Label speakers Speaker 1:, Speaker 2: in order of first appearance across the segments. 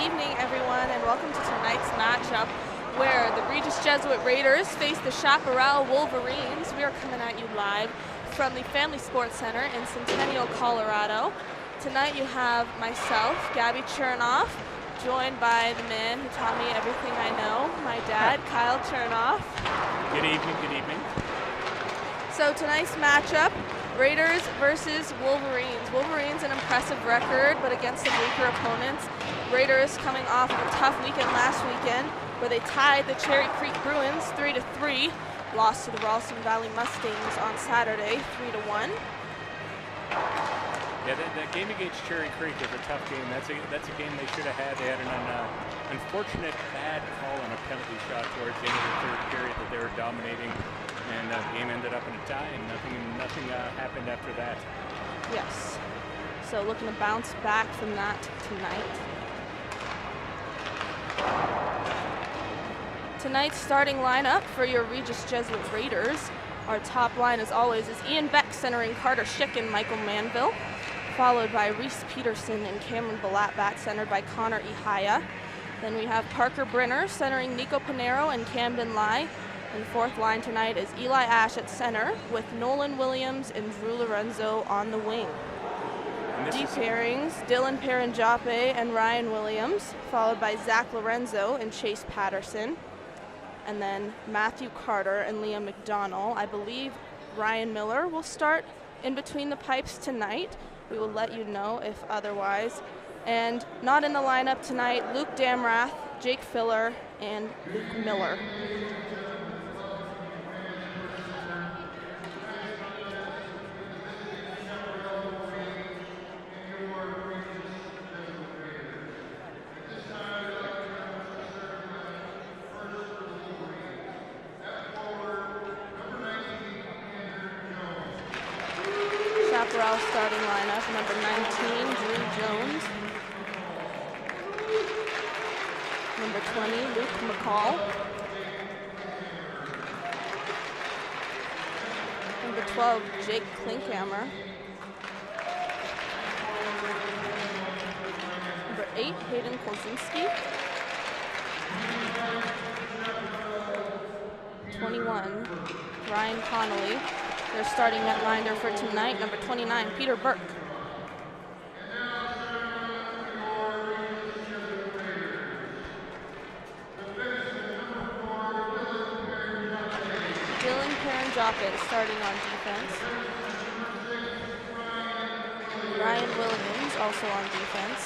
Speaker 1: evening, everyone, and welcome to tonight's matchup where the Regis Jesuit Raiders face the Chaparral Wolverines. We are coming at you live from the Family Sports Center in Centennial, Colorado. Tonight you have myself, Gabby Chernoff, joined by the man who taught me everything I know, my dad, Kyle Chernoff.
Speaker 2: Good evening, good evening.
Speaker 1: So tonight's matchup, Raiders versus Wolverines. Wolverines an impressive record, but against some weaker opponents. Raiders coming off of a tough weekend last weekend where they tied the Cherry Creek Bruins 3-3, lost to the Ralston Valley Mustangs on Saturday 3-1.
Speaker 2: Yeah, that game against Cherry Creek was a tough game. That's a game they should have had. They had an unfortunate bad call on a penalty shot towards the end of the third period that they were dominating, and the game ended up in a tie, and nothing happened after that.
Speaker 1: Yes. So looking to bounce back from that tonight. Tonight's starting lineup for your Regis Jesuit Raiders. Our top line, as always, is Ian Beck centering Carter Schick and Michael Manville, followed by Reese Peterson and Cameron Balatbat, centered by Connor Ihaya. Then we have Parker Brenner centering Nico Panero and Camden Lai. And fourth line tonight is Eli Ash at center with Nolan Williams and Drew Lorenzo on the wing. Deep pairings, Dylan Paranjape and Ryan Williams, followed by Zach Lorenzo and Chase Patterson. And then Matthew Carter and Liam McDonald. I believe Ryan Miller will start in between the pipes tonight. We will let you know if otherwise. And not in the lineup tonight, Luke Damrath, Jake Filler, and Luke Miller. Chaparral starting lineup, number 19, Drew Jones. Number 20, Luke McCall. Number 12, Jake Klinkhammer. Number 8, Hayden Kolzinski. 21, Ryan Connolly. Their starting netminder for tonight, number 29, Peter Burke. Joppe starting on defense. Ryan Williams also on defense.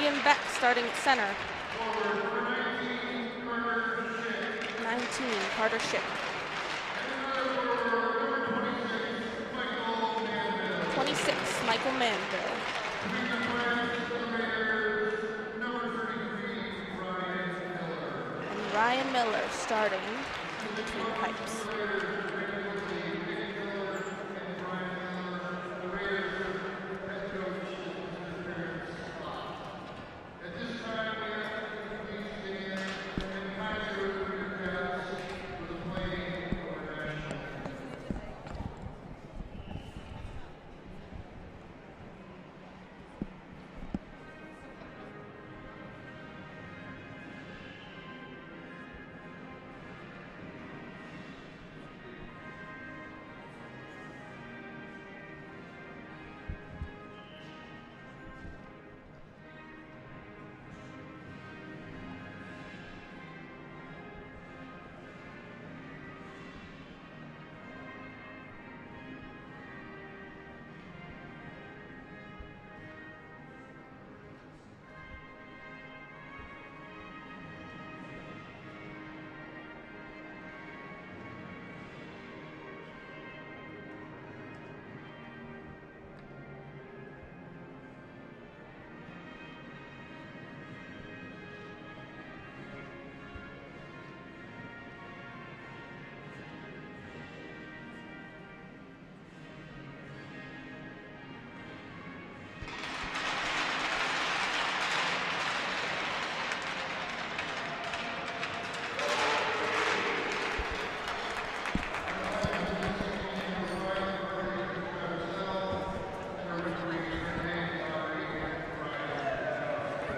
Speaker 1: Ian Beck starting at center. 19, Carter Schick. 26, Michael Manville. And Ryan Miller starting in between the pipes.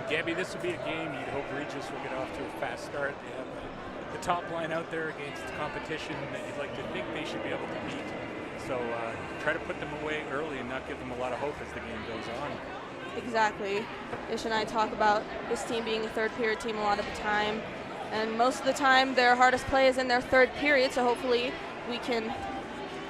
Speaker 2: Gabby, this would be a game you'd hope Regis will get off to a fast start. They have the top line out there against the competition that you'd like to think they should be able to beat. So try to put them away early and not give them a lot of hope as the game goes on.
Speaker 1: Exactly. Ish and I talk about this team being a third period team a lot of the time. And most of the time their hardest play is in their third period, so hopefully we can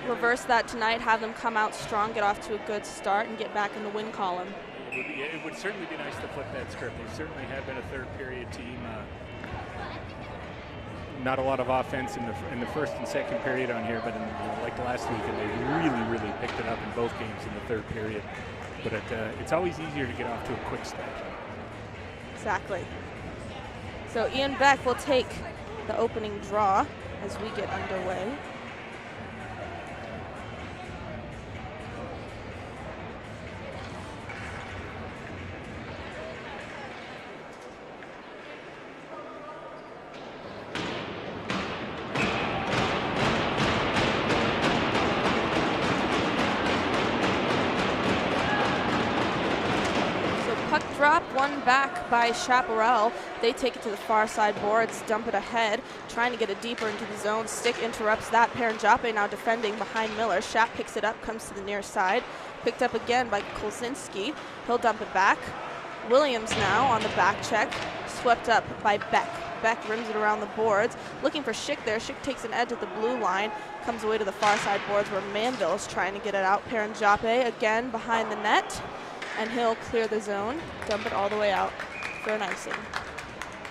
Speaker 1: reverse that tonight, have them come out strong, get off to a good start, and get back in the win column.
Speaker 2: It would certainly be nice to flip that script. They certainly have been a third period team. Not a lot of offense in the first and second period on here, but like last week, and they really picked it up in both games in the third period. But it's always easier to get off to a quick start.
Speaker 1: Exactly. So Ian Beck will take the opening draw as we get underway. Drop, one back by Chaparral. They take it to the far side boards, dump it ahead, trying to get it deeper into the zone. Stick interrupts that. Joppe now defending behind Miller. Shap picks it up, comes to the near side. Picked up again by Kolzinski. He'll dump it back. Williams now on the back check. Swept up by Beck. Beck rims it around the boards. Looking for Schick there. Schick takes an edge at the blue line. Comes away to the far side boards where Manville is trying to get it out. Joppe again behind the net. And he'll clear the zone, dump it all the way out for an icing.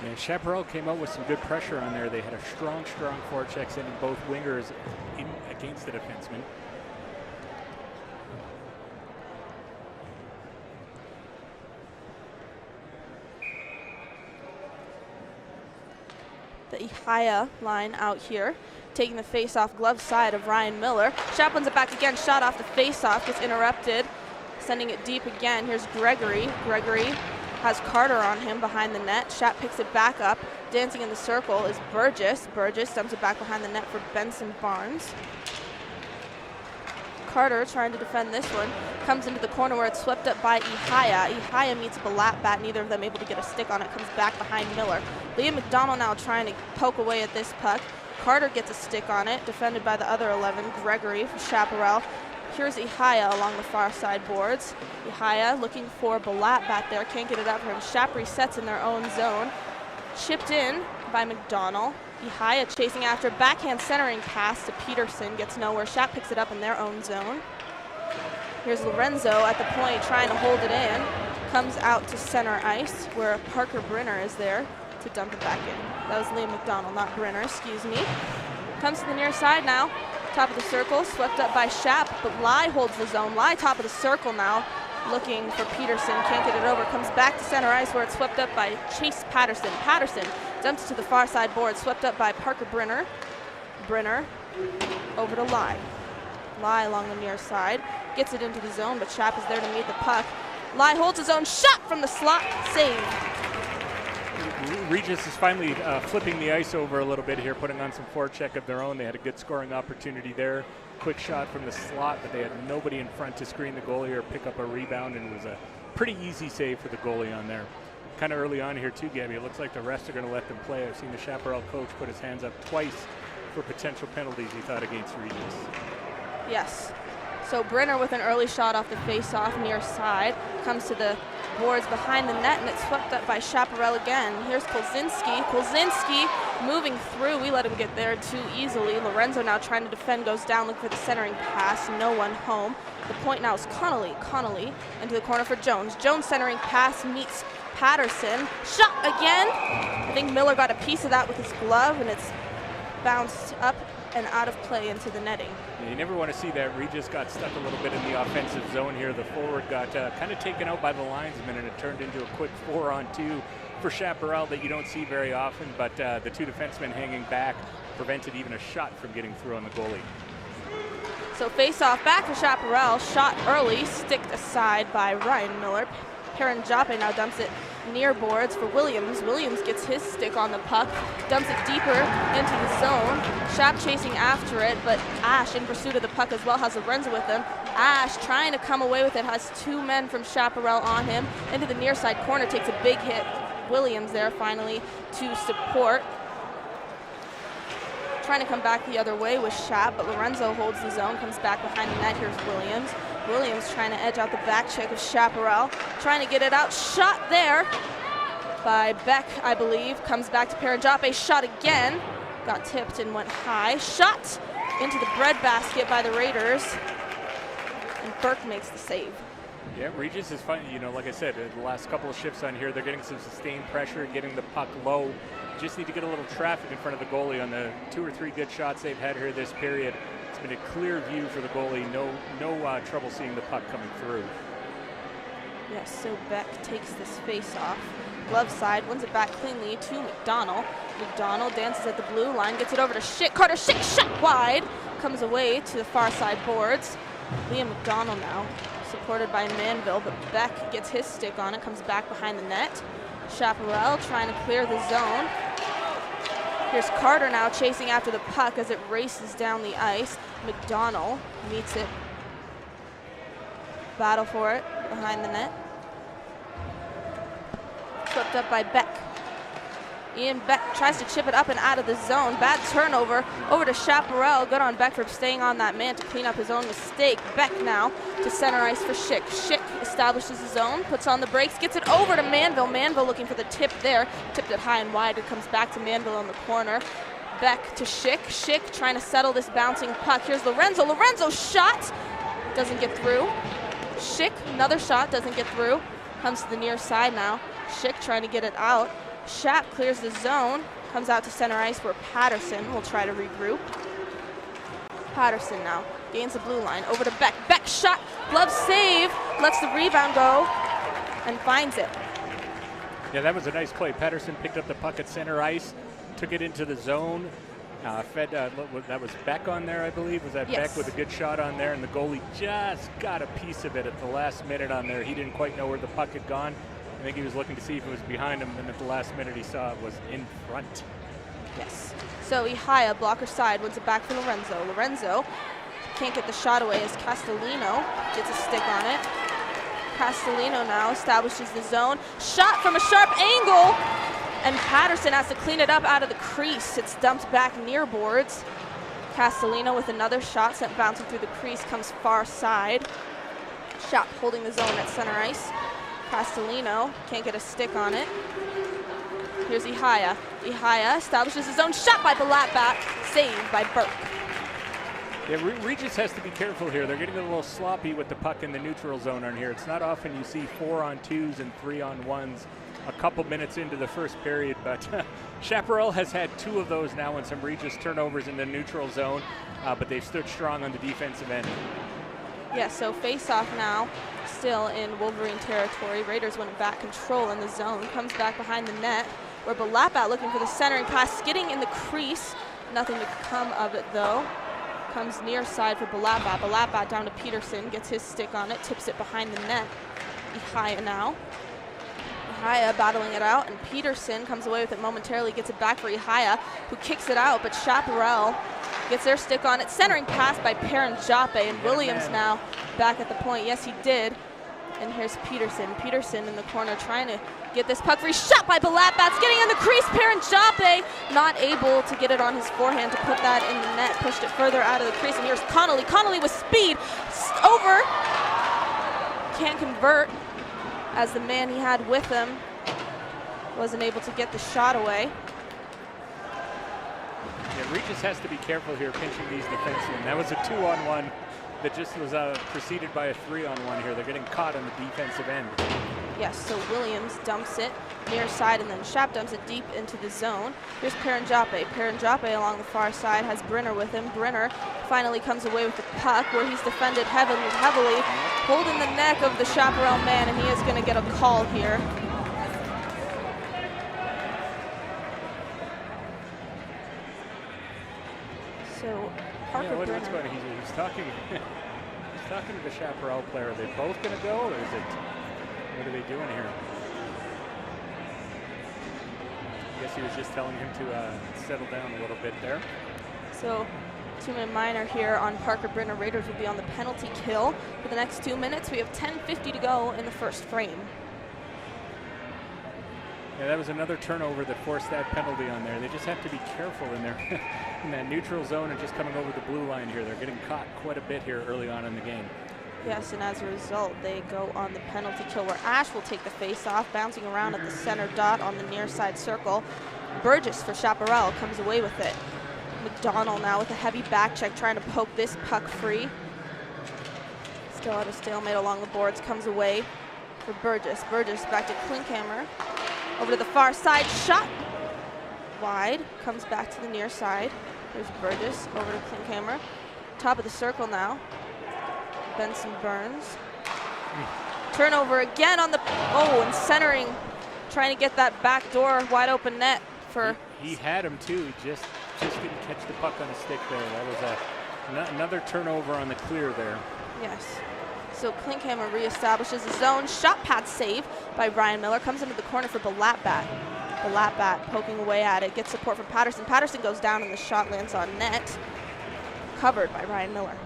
Speaker 2: Yeah, Chaparral came out with some good pressure on there. They had a strong forecheck sending both wingers in against the defenseman.
Speaker 1: The Ihaya line out here, taking the face-off glove side of Ryan Miller. Chaplain's it back again, shot off the face-off, gets interrupted. Sending it deep again. Here's Gregory. Gregory has Carter on him behind the net. Shap picks it back up. Dancing in the circle is Burgess. Burgess dumps it back behind the net for Benson Barnes. Carter trying to defend this one. Comes into the corner where it's swept up by Ihaya. Ihaya meets Balat. Neither of them able to get a stick on it. Comes back behind Miller. Liam McDonald now trying to poke away at this puck. Carter gets a stick on it. Defended by the other 11. Gregory for Chaparral. Here's Ihaya along the far side boards. Ihaya looking for Balat back there. Can't get it up for him. Shap resets in their own zone. Chipped in by McDonald. Ihaya chasing after, backhand centering pass to Peterson, gets nowhere. Shap picks it up in their own zone. Here's Lorenzo at the point trying to hold it in. Comes out to center ice where Parker Brenner is there to dump it back in. That was Liam McDonald, not Brenner, excuse me. Comes to the near side now. Top of the circle, swept up by Shap, but Lai holds the zone. Lai top of the circle now, looking for Peterson, can't get it over. Comes back to center ice where it's swept up by Chase Patterson. Patterson dumps it to the far side board, swept up by Parker Brenner. Brenner over to Lai. Lai along the near side, gets it into the zone, but Shap is there to meet the puck. Lai holds his own shot from the slot, save.
Speaker 2: Regis is finally flipping the ice over a little bit here, putting on some forecheck of their own. They had a good scoring opportunity there. Quick shot from the slot, but they had nobody in front to screen the goalie or pick up a rebound, and it was a pretty easy save for the goalie on there. Kind of early on here too, Gabby. It looks like the rest are going to let them play. I've seen the Chaparral coach put his hands up twice for potential penalties he thought against Regis.
Speaker 1: Yes. So Brenner with an early shot off the face-off near side. Comes to the boards behind the net, and it's swept up by Chaparral again. Here's Kolzinski. Kolzinski moving through. We let him get there too easily. Lorenzo now trying to defend, goes down, looking for the centering pass. No one home. The point now is Connolly. Connolly into the corner for Jones. Jones centering pass meets Patterson. Shot again. I think Miller got a piece of that with his glove, and it's bounced up and out of play into the netting.
Speaker 2: Yeah, you never want to see that. Regis got stuck a little bit in the offensive zone here. The forward got kind of taken out by the linesman, and it turned into a quick 4-on-2 for Chaparral that you don't see very often, but the two defensemen hanging back prevented even a shot from getting through on the goalie.
Speaker 1: So face off back to Chaparral, shot early, sticked aside by Ryan Miller. Paranjape now dumps it near boards for Williams. Williams gets his stick on the puck, dumps it deeper into the zone. Shap chasing after it, but Ash in pursuit of the puck as well, has Lorenzo with him. Ash trying to come away with it, has two men from Chaparral on him. Into the near side corner, takes a big hit. Williams there finally to support. Trying to come back the other way with Shap, but Lorenzo holds the zone, comes back behind the net. Here's Williams. Williams trying to edge out the back check of Chaparral, trying to get it out. Shot there by Beck, I believe. Comes back to Paranjape. Shot again. Got tipped and went high. Shot into the breadbasket by the Raiders. And Burke makes the save.
Speaker 2: Yeah, Regis is fine. You know, like I said, the last couple of shifts on here, they're getting some sustained pressure, getting the puck low. Just need to get a little traffic in front of the goalie on the 2 or 3 good shots they've had here this period. It's been a clear view for the goalie. No trouble seeing the puck coming through.
Speaker 1: Yes, so Beck takes this face off. Glove side, wins it back cleanly to McDonald. McDonald dances at the blue line, gets it over to Schick. Carter Schick, shot wide. Comes away to the far side boards. Liam McDonald now, supported by Manville, but Beck gets his stick on it, comes back behind the net. Chaparral trying to clear the zone. Here's Carter now chasing after the puck as it races down the ice. McDonald meets it. Battle for it behind the net. Swept up by Beck. Ian Beck tries to chip it up and out of the zone. Bad turnover over to Chaparral. Good on Beck for staying on that man to clean up his own mistake. Beck now to center ice for Schick. Schick establishes his zone, puts on the brakes, gets it over to Manville. Manville looking for the tip there. Tipped it high and wide. It comes back to Manville in the corner. Beck to Schick. Schick trying to settle this bouncing puck. Here's Lorenzo. Lorenzo shot. Doesn't get through. Schick, another shot, doesn't get through. Comes to the near side now. Schick trying to get it out. Shap clears the zone, comes out to center ice where Patterson will try to regroup. Patterson now gains the blue line, over to Beck. Beck shot, glove save, lets the rebound go, and finds it.
Speaker 2: Yeah, that was a nice play. Patterson picked up the puck at center ice, took it into the zone, that was Beck on there, I believe. Was that
Speaker 1: yes.
Speaker 2: Beck with a good shot on there, and the goalie just got a piece of it at the last minute on there. He didn't quite know where the puck had gone. I think he was looking to see if it was behind him, and at the last minute he saw it was in front.
Speaker 1: Yes. So Ihaya, blocker side, wins it back for Lorenzo. Lorenzo can't get the shot away as Castellino gets a stick on it. Castellino now establishes the zone. Shot from a sharp angle, and Patterson has to clean it up out of the crease. It's dumped back near boards. Castellino with another shot sent bouncing through the crease, comes far side. Shot holding the zone at center ice. Castellino can't get a stick on it. Here's Ihaya. Ihaya establishes his own shot by Balatbat, saved by Burke.
Speaker 2: Yeah, Regis has to be careful here. They're getting a little sloppy with the puck in the neutral zone on here. It's not often you see 4-on-2s and 3-on-1s a couple minutes into the first period, but Chaparral has had 2 of those now and some Regis turnovers in the neutral zone, but they've stood strong on the defensive end.
Speaker 1: Yeah, so face-off now, still in Wolverine territory. Raiders winning back control in the zone. Comes back behind the net, where Balatbat looking for the centering pass, skidding in the crease. Nothing to come of it, though. Comes near side for Balatbat. Balatbat down to Peterson, gets his stick on it, tips it behind the net. Ihaya now. Ihaya battling it out, and Peterson comes away with it momentarily, gets it back for Ihaya, who kicks it out, but Chaparral gets their stick on it. Centering pass by Perrin Jape, and Williams now back at the point. Yes, he did. And here's Peterson. Peterson in the corner trying to get this puck free. Shot by Balatbat's getting in the crease. Perrin Jape not able to get it on his forehand to put that in the net. Pushed it further out of the crease. And here's Connolly. Connolly with speed. Over. Can't convert, as the man he had with him wasn't able to get the shot away.
Speaker 2: Yeah, Regis has to be careful here pinching these defensemen. That was a 2-on-1 that just was preceded by a 3-on-1 here. They're getting caught on the defensive end.
Speaker 1: Yes, so Williams dumps it near side, and then Shap dumps it deep into the zone. Here's Perrin Jape. Perrin Jape along the far side has Brenner with him. Brenner finally comes away with the puck, where he's defended heavily, holding the neck of the Chaparral man, and he is going to get a call here. So Parker
Speaker 2: what's
Speaker 1: Brenner.
Speaker 2: going on? He's talking. He's talking to the Chaparral player. Are they both going to go, or is it? What are they doing here? I guess he was just telling him to settle down a little bit there.
Speaker 1: So 2-minute minor here on Parker Brenner. Raiders will be on the penalty kill for the next 2 minutes. We have 10:50 to go in the first frame.
Speaker 2: Yeah, that was another turnover that forced that penalty on there. They just have to be careful in there in that neutral zone and just coming over the blue line here. They're getting caught quite a bit here early on in the game.
Speaker 1: Yes, and as a result, they go on the penalty kill, where Ash will take the face-off, bouncing around at the center dot on the near side circle. Burgess for Chaparral comes away with it. McDonald now with a heavy back check, trying to poke this puck free. Still at a stalemate along the boards, comes away for Burgess. Burgess back to Klinkhammer. Over to the far side, shot wide, comes back to the near side. There's Burgess over to Klinkhammer. Top of the circle now. Benson Burns. Turnover again on the, and centering, trying to get that back door wide open net for.
Speaker 2: He had him too, just didn't catch the puck on the stick there. That was another turnover on the clear there.
Speaker 1: Yes. So Klinkhammer reestablishes his zone. Shot pad save by Ryan Miller. Comes into the corner for Balatbat. Balatbat poking away at it. Gets support from Patterson. Patterson goes down and the shot lands on net. Covered by Ryan Miller.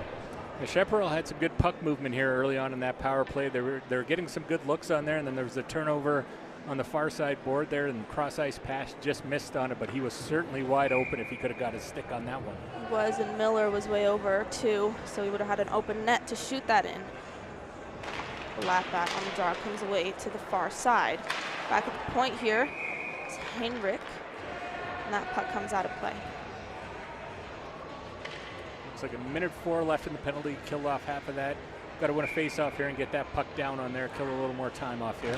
Speaker 2: The Chaparral had some good puck movement here early on in that power play. They were getting some good looks on there, and then there was a turnover on the far side board there, and cross ice pass just missed on it, but he was certainly wide open if he could have got his stick on that one.
Speaker 1: He was, and Miller was way over too, so he would have had an open net to shoot that in. Balatbat on the draw, comes away to the far side. Back at the point here is Heinrich, and that puck comes out of play.
Speaker 2: Looks like 1:04 left in the penalty, killed off half of that. Got to win a face-off here and get that puck down on there, kill a little more time off here.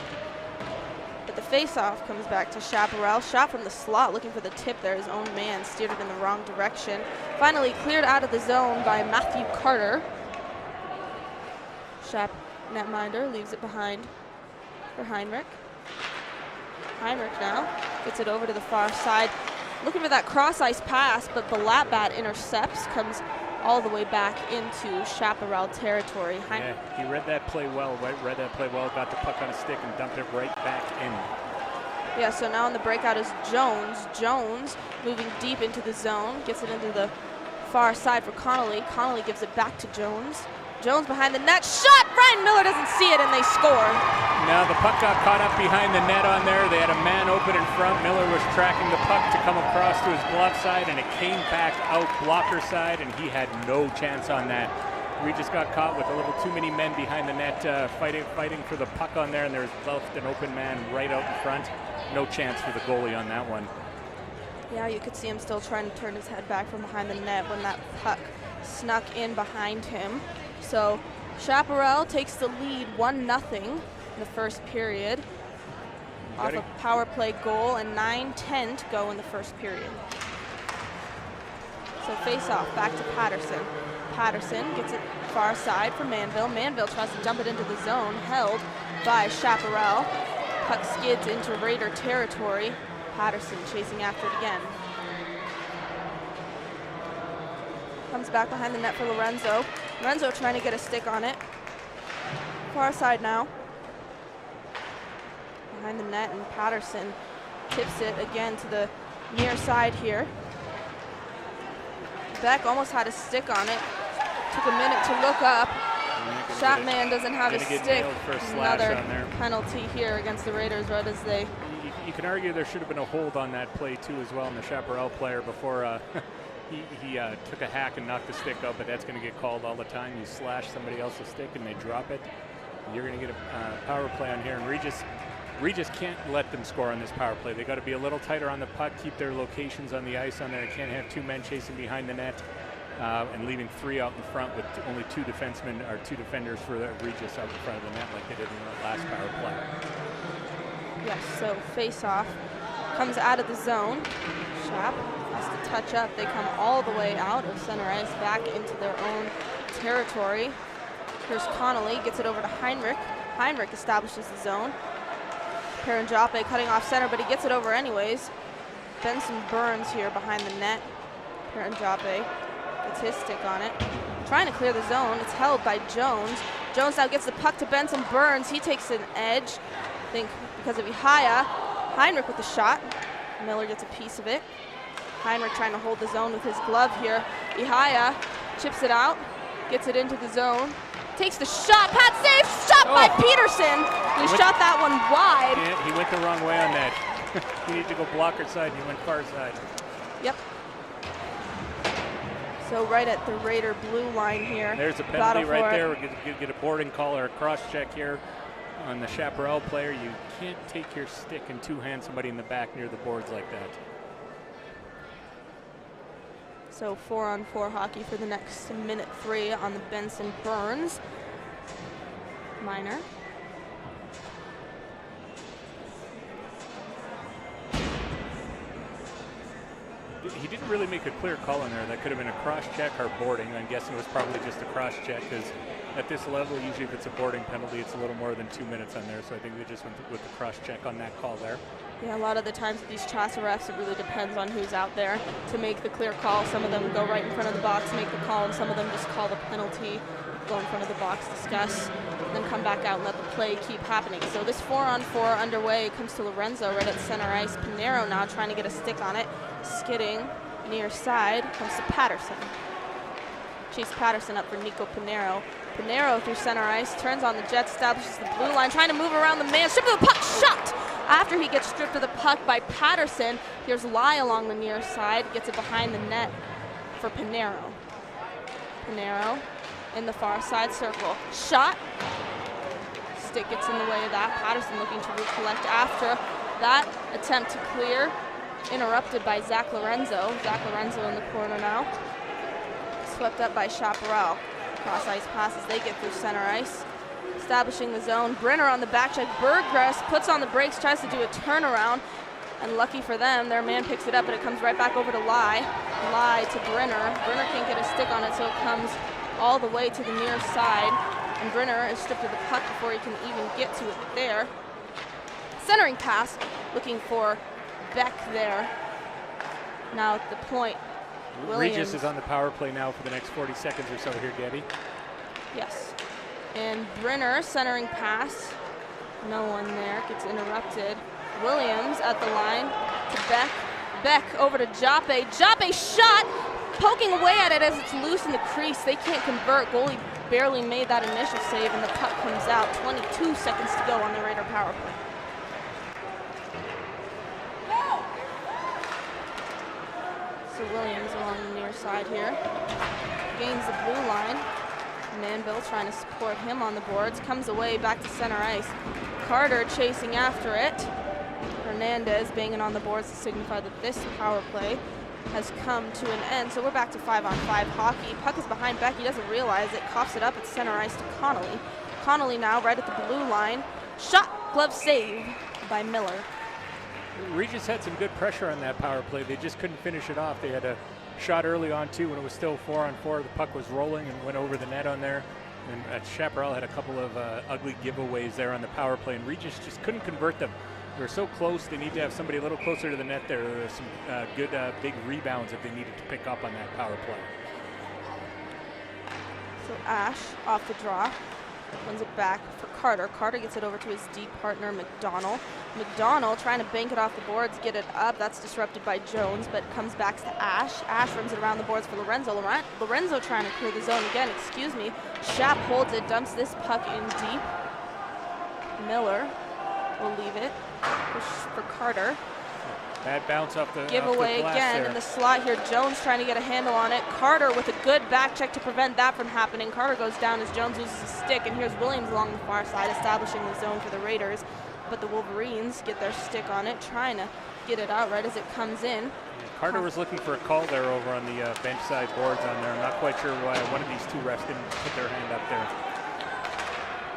Speaker 1: But the face-off comes back to Chaparral. Shot from the slot, looking for the tip there. His own man steered it in the wrong direction. Finally cleared out of the zone by Matthew Carter. Shap netminder leaves it behind for Heinrich. Heinrich now gets it over to the far side, looking for that cross-ice pass, but Balatbat intercepts, comes all the way back into Chaparral territory.
Speaker 2: Yeah, he read that play well, got the puck on a stick and dumped it right back in.
Speaker 1: Yeah, so now on the breakout is Jones. Jones moving deep into the zone, gets it into the far side for Connolly. Connolly gives it back to Jones. Jones behind the net, shot! Ryan Miller doesn't see it, and they score.
Speaker 2: Now the puck got caught up behind the net on there. They had a man open in front. Miller was tracking the puck to come across to his glove side, and it came back out blocker side, and he had no chance on that. Regis got caught with a little too many men behind the net fighting for the puck on there, and there's left an open man right out in front. No chance for the goalie on that one.
Speaker 1: Yeah, you could see him still trying to turn his head back from behind the net when that puck snuck in behind him. So Chaparral takes the lead 1-0 in the first period off a power play goal, and 9:10 to go in the first period. So face off back to Patterson. Patterson gets it far side for Manville. Manville tries to dump it into the zone, held by Chaparral. Puck skids into Raider territory. Patterson chasing after it again. Comes back behind the net for Lorenzo. Lorenzo trying to get a stick on it. Far side now. Behind the net, and Patterson tips it again to the near side here. Beck almost had a stick on it. Took a minute to look up. Shotman doesn't have a stick. Another penalty here against the Raiders right as they...
Speaker 2: You can argue there should have been a hold on that play too as well, in the Chaparral player before he took a hack and knocked the stick out, but that's going to get called all the time. You slash somebody else's stick and they drop it, you're going to get a power play on here, and Regis can't let them score on this power play. They got to be a little tighter on the puck, keep their locations on the ice on there. They can't have two men chasing behind the net and leaving three out in front with only two defensemen or two defenders for Regis out in front of the net like they did in the last power play.
Speaker 1: Yes, so face off comes out of the zone. Chap has to touch up. They come all the way out of center ice back into their own territory. Here's Connolly, gets it over to Heinrich. Heinrich establishes the zone. Paranjape cutting off center, but he gets it over anyways. Benson Burns here behind the net. Paranjape gets his stick on it. Trying to clear the zone. It's held by Jones. Jones now gets the puck to Benson Burns. He takes an edge, I think because of Ihaya. Heinrich with the shot. Miller gets a piece of it. Heinrich trying to hold the zone with his glove here. Ihaya chips it out, gets it into the zone. Takes the shot, Pat safe, shot by Peterson. He shot that one wide.
Speaker 2: Yeah, he went the wrong way on that. He needed to go blocker side, he went far side.
Speaker 1: Yep. So right at the Raider blue line here.
Speaker 2: There's a penalty right there. We're going to get a boarding call or a cross check here on the Chaparral player. You can't take your stick and two-hand somebody in the back near the boards like that.
Speaker 1: So 4-on-4 hockey for the next minute 3 on the Benson Burns minor.
Speaker 2: He didn't really make a clear call in there. That could have been a cross check or boarding. I'm guessing it was probably just a cross check because at this level, usually if it's a boarding penalty, it's a little more than 2 minutes on there. So I think they just went with the cross check on that call there. Yeah,
Speaker 1: a lot of the times with these CHASA refs, it really depends on who's out there to make the clear call. Some of them go right in front of the box, make the call, and some of them just call the penalty, go in front of the box, discuss, and then come back out and let the play keep happening. So this 4-on-4 underway comes to Lorenzo right at center ice. Pinero now trying to get a stick on it. Skidding near side comes to Patterson. Chase Patterson up for Nico Pinero. Pinero through center ice, turns on the jet, establishes the blue line, trying to move around the man, stripped of the puck, shot! After he gets stripped of the puck by Patterson, here's Lai along the near side, gets it behind the net for Pinero. Pinero in the far side circle. Shot. Stick gets in the way of that. Patterson looking to recollect after that attempt to clear. Interrupted by Zach Lorenzo. Zach Lorenzo in the corner now. Swept up by Chaparral. Cross ice passes, they get through center ice. Establishing the zone. Brenner on the back check. Berggress puts on the brakes, tries to do a turnaround. And lucky for them, their man picks it up, but it comes right back over to Lai. Lai to Brenner. Brenner can't get a stick on it, so it comes all the way to the near side. And Brenner is stripped of the puck before he can even get to it there. Centering pass, looking for Beck there. Now at the point, Williams.
Speaker 2: Regis is on the power play now for the next 40 seconds or so here, Getty.
Speaker 1: Yes. And Brenner centering pass. No one there, gets interrupted. Williams at the line to Beck. Beck over to Jape. Jape shot, poking away at it as it's loose in the crease. They can't convert. Goalie barely made that initial save, and the puck comes out. 22 seconds to go on the Raider power play. So Williams along the near side here. Gains the blue line. Manville trying to support him on the boards. Comes away back to center ice. Carter chasing after it. Hernandez banging on the boards to signify that this power play has come to an end. So we're back to 5-on-5 hockey. Puck is behind Beck. He doesn't realize it. Coughs it up at center ice to Connolly. Connolly now right at the blue line. Shot, glove save by Miller.
Speaker 2: Regis had some good pressure on that power play. They just couldn't finish it off. They had a shot early on too when it was still 4-on-4. The puck was rolling and went over the net on there. And Chaparral had a couple of ugly giveaways there on the power play, and Regis just couldn't convert them. They're so close. They need to have somebody a little closer to the net there. There's some good big rebounds that they needed to pick up on that power play.
Speaker 1: So Ash off the draw. Runs it back for Carter. Carter gets it over to his D partner, McDonald. McDonald trying to bank it off the boards, get it up. That's disrupted by Jones, but comes back to Ash. Ash runs it around the boards for Lorenzo. Lorenzo trying to clear the zone again, excuse me. Shap holds it, dumps this puck in deep. Miller will leave it for Carter.
Speaker 2: Bad bounce off the
Speaker 1: giveaway again
Speaker 2: there.
Speaker 1: In the slot here. Jones trying to get a handle on it. Carter with a good back check to prevent that from happening. Carter goes down as Jones loses his stick, and here's Williams along the far side establishing the zone for the Raiders. But the Wolverines get their stick on it, trying to get it out right as it comes in.
Speaker 2: Carter was looking for a call there over on the bench side boards on there. I'm not quite sure why one of these two refs didn't put their hand up there.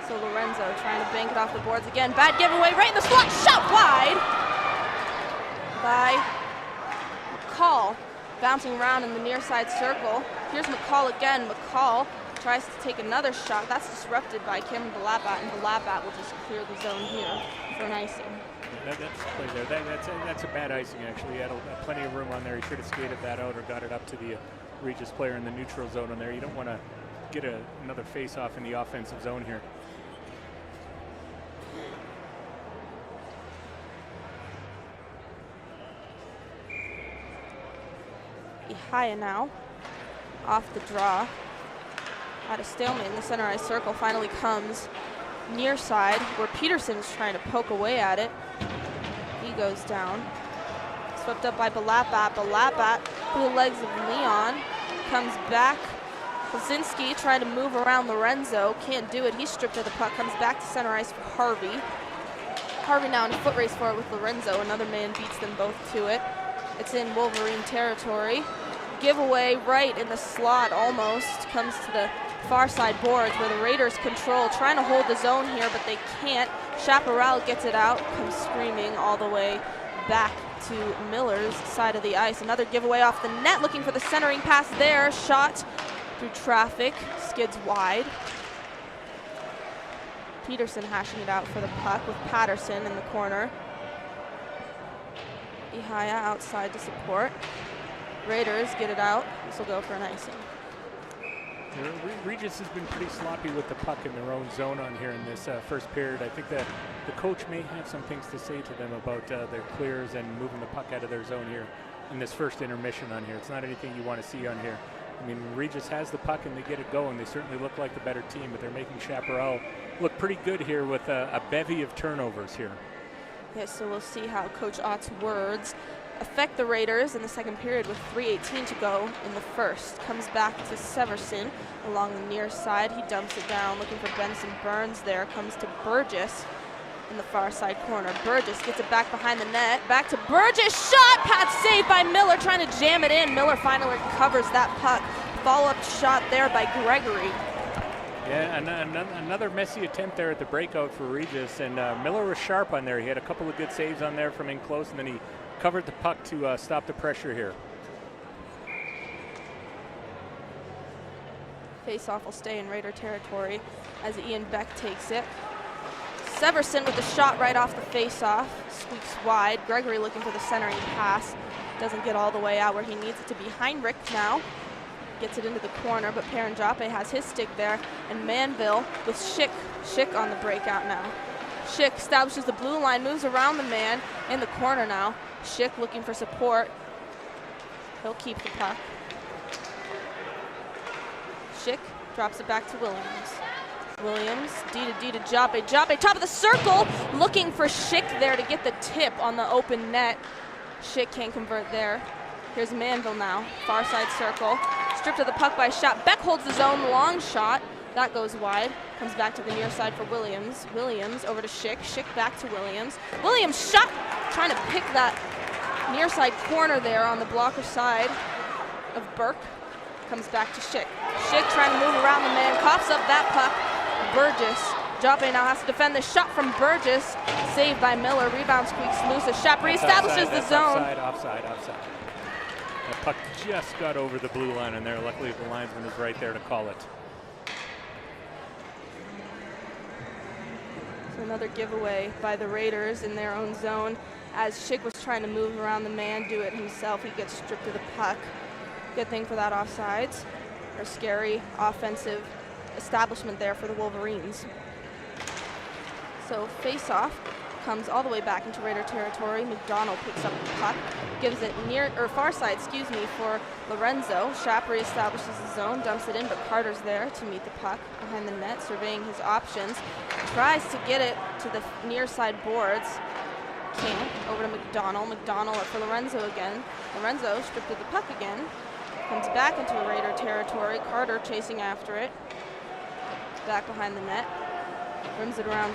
Speaker 1: So Lorenzo trying to bank it off the boards again. Bad giveaway right in the slot. Shot wide by McCall, bouncing around in the near side circle. Here's McCall again. McCall tries to take another shot. That's disrupted by Cameron Balabat, and Balabat will just clear the zone here for an icing.
Speaker 2: That's a bad icing, actually. He had plenty of room on there. He should have skated that out or got it up to the Regis player in the neutral zone on there. You don't want to get another face-off in the offensive zone here.
Speaker 1: Ihaya now off the draw. At a stalemate in the center ice circle, finally comes near side where Peterson's trying to poke away at it. He goes down. Swept up by Balabat. Balabat through the legs of Leon. Comes back. Kozinski trying to move around Lorenzo. Can't do it. He's stripped of the puck. Comes back to center ice for Harvey. Harvey now in a foot race for it with Lorenzo. Another man beats them both to it. It's in Wolverine territory. Giveaway right in the slot almost. Comes to the far side boards where the Raiders control. Trying to hold the zone here, but they can't. Chaparral gets it out. Comes screaming all the way back to Miller's side of the ice. Another giveaway off the net. Looking for the centering pass there. Shot through traffic. Skids wide. Peterson hashing it out for the puck with Patterson in the corner. Ihaya outside to support. Raiders get it out. This will go for an icing.
Speaker 2: Regis has been pretty sloppy with the puck in their own zone on here in this first period. I think that the coach may have some things to say to them about their clears and moving the puck out of their zone here in this first intermission on here. It's not anything you want to see on here. I mean, Regis has the puck and they get it going. They certainly look like the better team, but they're making Chaparral look pretty good here with a bevy of turnovers here.
Speaker 1: Yes, so we'll see how Coach Ott's words affect the Raiders in the second period with 3:18 to go in the first. Comes back to Severson along the near side. He dumps it down, looking for Benson Burns there. Comes to Burgess in the far side corner. Burgess gets it back behind the net. Back to Burgess. Shot! Pad saved by Miller, trying to jam it in. Miller finally recovers that puck. Follow-up shot there by Gregory.
Speaker 2: Yeah, another messy attempt there at the breakout for Regis, and Miller was sharp on there. He had a couple of good saves on there from in close, and then he covered the puck to stop the pressure here.
Speaker 1: Face-off will stay in Raider territory as Ian Beck takes it. Severson with the shot right off the face-off. Squeaks wide. Gregory looking for the centering pass. Doesn't get all the way out where he needs it to be. Heinrich now gets it into the corner, but Parandrape has his stick there. And Manville with Schick on the breakout now. Schick establishes the blue line, moves around the man in the corner now. Schick looking for support. He'll keep the puck. Schick drops it back to Williams. Williams, D to Jabe. Jabe, top of the circle, looking for Schick there to get the tip on the open net. Schick can't convert there. Here's Manville now, far side circle. Stripped of the puck by shot. Beck holds his own long shot. That goes wide. Comes back to the near side for Williams. Williams over to Schick. Schick back to Williams. Williams shot, trying to pick that near side corner there on the blocker side of Burke. Comes back to Schick. Schick trying to move around the man. Coughs up that puck. Burgess. Joppe now has to defend the shot from Burgess. Saved by Miller. Rebound squeaks loose as Shap reestablishes the zone.
Speaker 2: Offside. That puck just got over the blue line in there. Luckily, the linesman is right there to call it.
Speaker 1: So another giveaway by the Raiders in their own zone. As Schick was trying to move around the man, do it himself. He gets stripped of the puck. Good thing for that offsides. Or scary offensive establishment there for the Wolverines. So face-off comes all the way back into Raider territory. McDonald picks up the puck, gives it far side, for Lorenzo. Shap reestablishes the zone, dumps it in, but Carter's there to meet the puck behind the net, surveying his options. Tries to get it to the near side boards. Can't. Over to McDonald. McDonald for Lorenzo again. Lorenzo stripped of the puck again. Comes back into Raider territory. Carter chasing after it. Back behind the net. Rims it around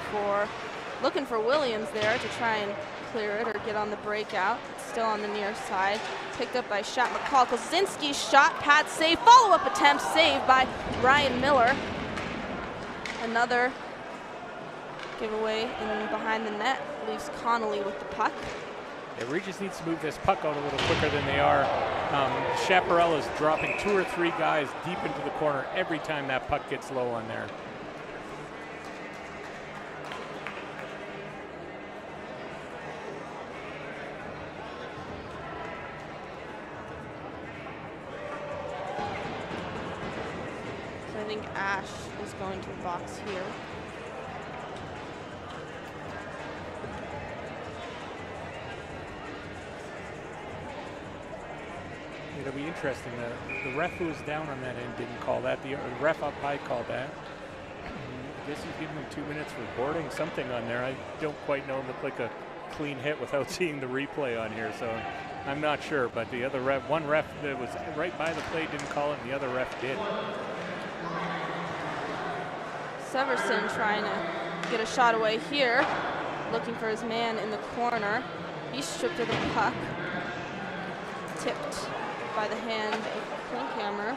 Speaker 1: looking for Williams there to try and clear it or get on the breakout. It's still on the near side. Picked up by Shap McCall. Kozinski's shot, pad save, follow-up attempt saved by Ryan Miller. Another giveaway in behind the net leaves Connolly with the puck.
Speaker 2: Yeah, Regis needs to move this puck out a little quicker than they are. Chaparral is dropping 2 or 3 guys deep into the corner every time that puck gets low on there.
Speaker 1: I think Ash is going to the box here.
Speaker 2: It'll be interesting. The ref who was down on that end didn't call that. The ref up high called that. I guess he's giving him 2 minutes for boarding something on there. I don't quite know. It looked like a clean hit without seeing the replay on here, so I'm not sure. But the other ref, one ref that was right by the play didn't call it, and the other ref did.
Speaker 1: Severson trying to get a shot away here, looking for his man in the corner. He's stripped of the puck, tipped by the hand of Klinkhammer.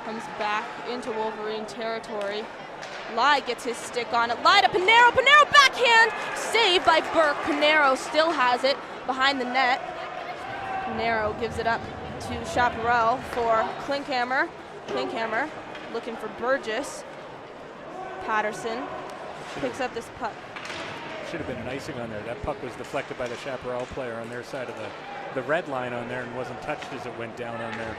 Speaker 1: Comes back into Wolverine territory. Lai gets his stick on it. Lai to Pinero. Pinero backhand, saved by Burke. Pinero still has it behind the net. Pinero gives it up to Chaparral for Klinkhammer. Klinkhammer looking for Burgess. Patterson picks up this puck.
Speaker 2: Should have been an icing on there. That puck was deflected by the Chaparral player on their side of the red line on there and wasn't touched as it went down on there.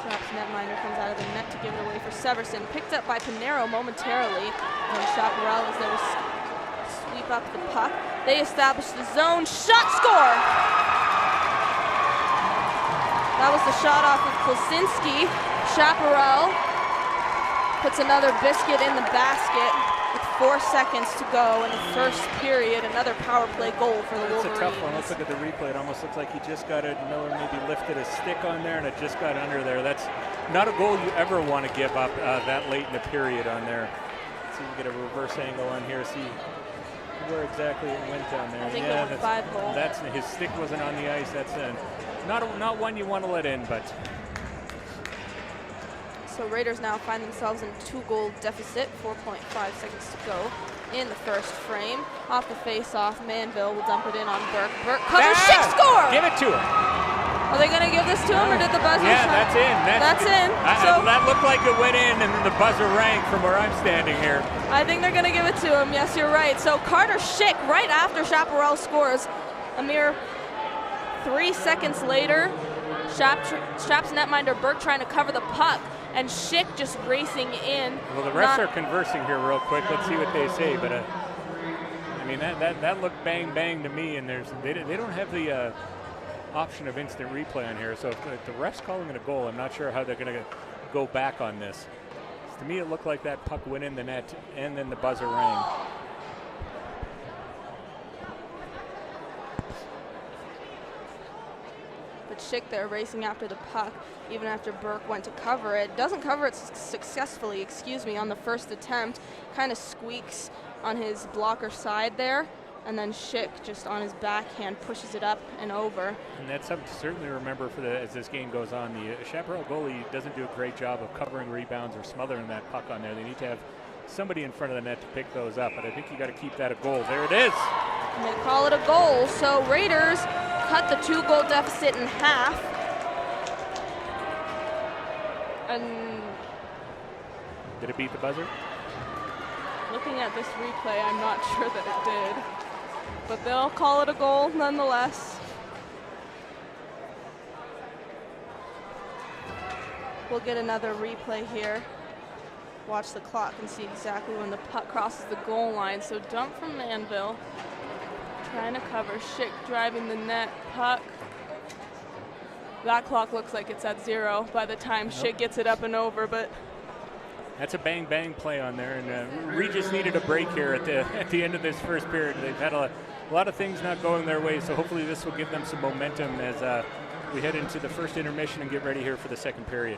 Speaker 1: Shap's netminder comes out of the net to give it away for Severson. Picked up by Pinero momentarily. And Chaparral is there to sweep up the puck. They establish the zone. Shot, score! That was the shot off of Kosinski. Chaparral puts another biscuit in the basket with 4 seconds to go in the first period. Another power play goal for the Wolverines.
Speaker 2: It's a tough one. Let's look at the replay. It almost looks like he just got it. Miller maybe lifted a stick on there, and it just got under there. That's not a goal you ever want to give up that late in the period on there. Let's see if we get a reverse angle on here. See where exactly it went down there.
Speaker 1: I think it went 5 goal.
Speaker 2: That's his stick wasn't on the ice. That's not one you want to let in, but.
Speaker 1: So Raiders now find themselves in a 2-goal deficit, 4.5 seconds to go in the first frame. Off the face-off, Manville will dump it in on Burke. Burke covers, Schick, score!
Speaker 2: Give it to him.
Speaker 1: Are they going to give this to him, or did the buzzer?
Speaker 2: Yeah, that's in.
Speaker 1: That's in. So
Speaker 2: that looked like it went in, and then the buzzer rang from where I'm standing here.
Speaker 1: I think they're going to give it to him. Yes, you're right. So Carter Schick, right after Chaparral scores, a mere 3 seconds later, Shap's netminder Burke trying to cover the puck. And Schick just racing in.
Speaker 2: Well, the refs are conversing here real quick. Let's see what they say. But I mean, that looked bang bang to me. And they don't have the option of instant replay on here. So if the ref's calling it a goal, I'm not sure how they're going to go back on this. To me, it looked like that puck went in the net, and then the buzzer rang.
Speaker 1: The with Schick there racing after the puck, even after Burke went to cover it. Doesn't cover it successfully, on the first attempt. Kind of squeaks on his blocker side there. And then Schick just on his backhand pushes it up and over.
Speaker 2: And that's something to certainly remember as this game goes on. The Chaparral goalie doesn't do a great job of covering rebounds or smothering that puck on there. They need to have somebody in front of the net to pick those up, but I think you got to keep that a goal. There it is.
Speaker 1: And they call it a goal, so Raiders cut the 2-goal deficit in half. And
Speaker 2: did it beat the buzzer?
Speaker 1: Looking at this replay, I'm not sure that it did, but they'll call it a goal nonetheless. We'll get another replay here. Watch the clock and see exactly when the puck crosses the goal line. So dump from Manville. Trying to cover. Schick driving the net. Puck. That clock looks like it's at 0 by the time Schick gets it up and over, but
Speaker 2: that's a bang-bang play on there, and Regis needed a break here at the end of this first period. They've had a lot of things not going their way, so hopefully this will give them some momentum as we head into the first intermission and get ready here for the second period.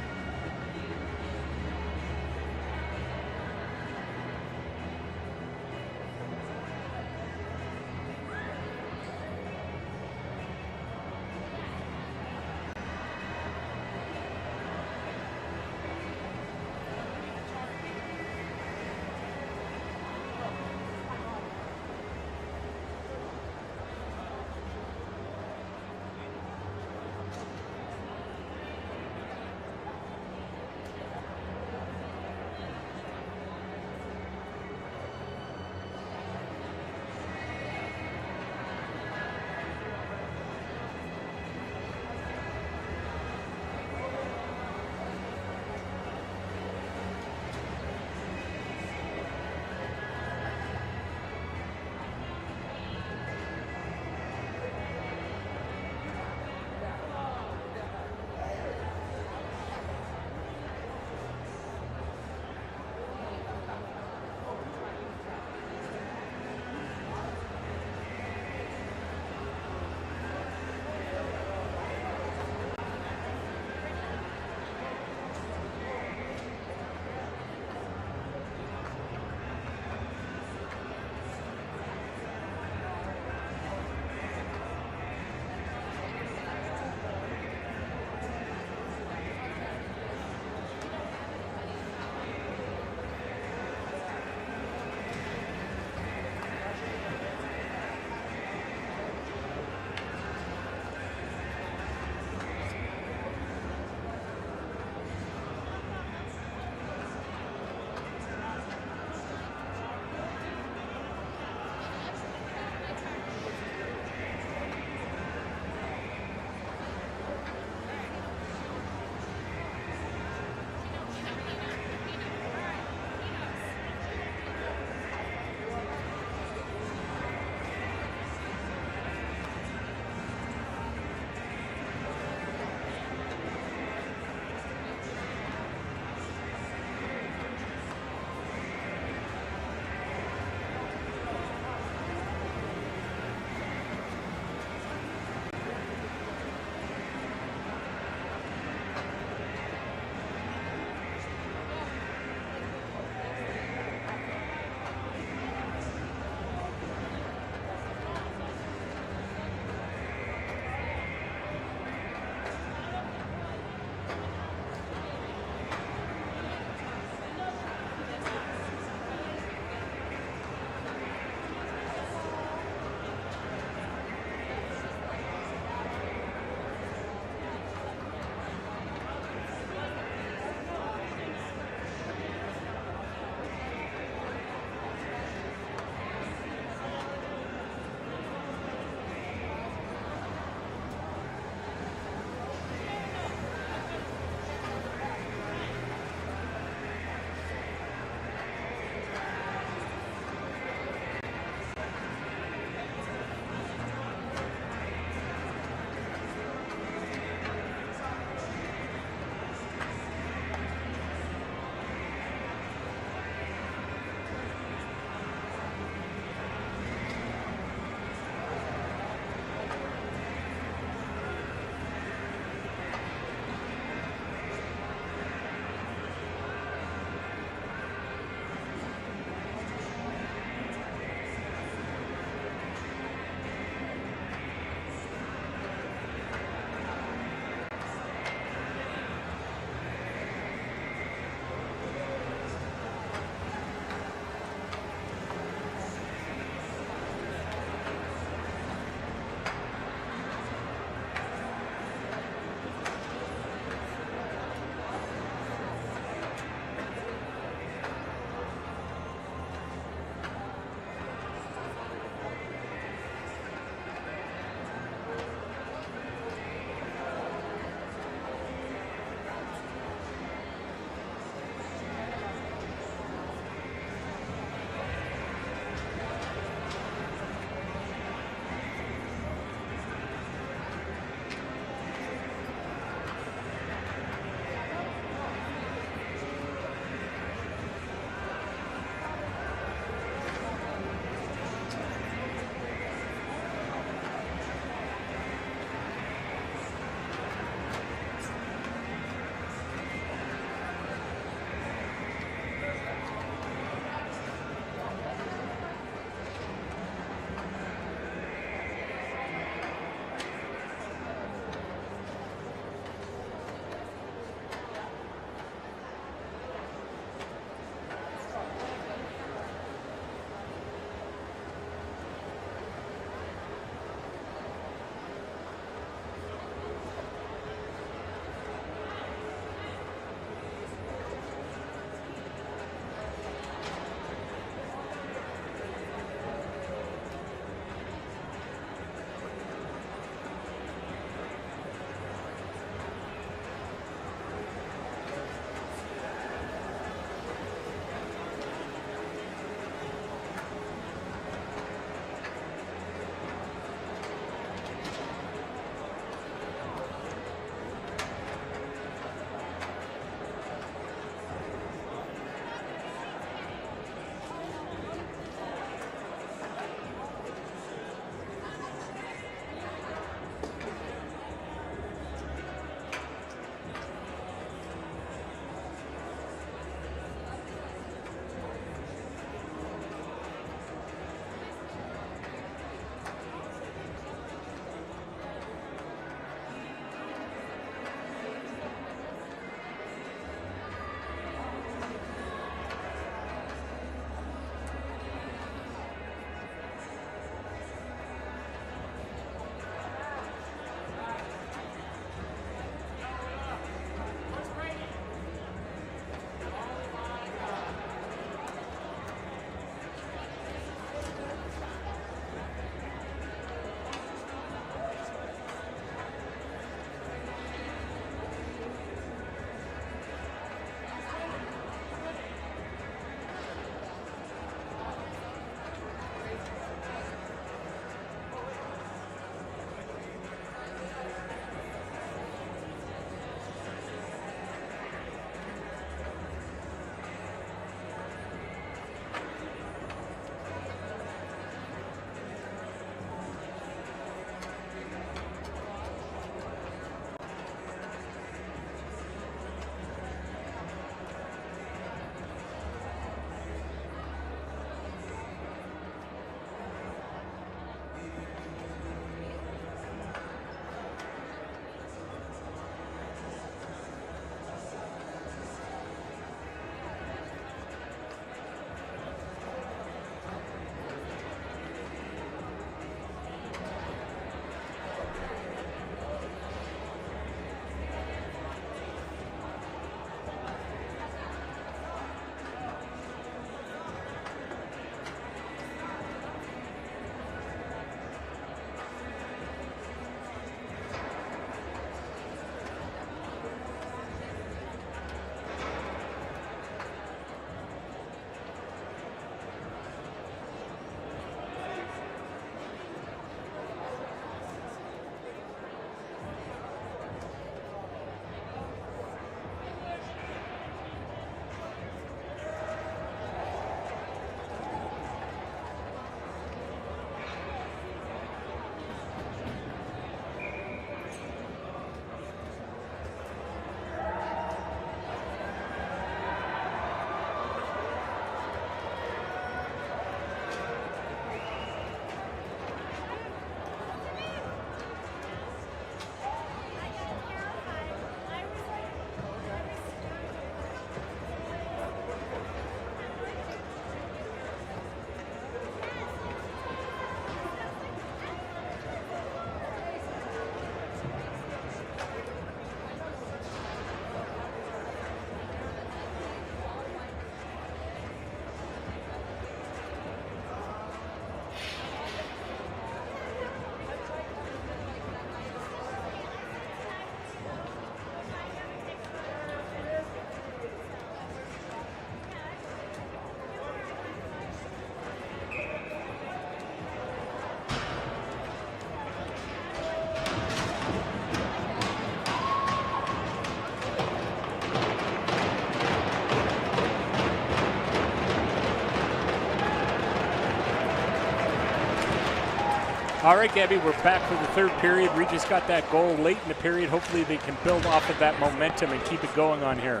Speaker 2: All right, Gabby, we're back for the third period. Regis got that goal late in the period. Hopefully they can build off of that momentum and keep it going on here.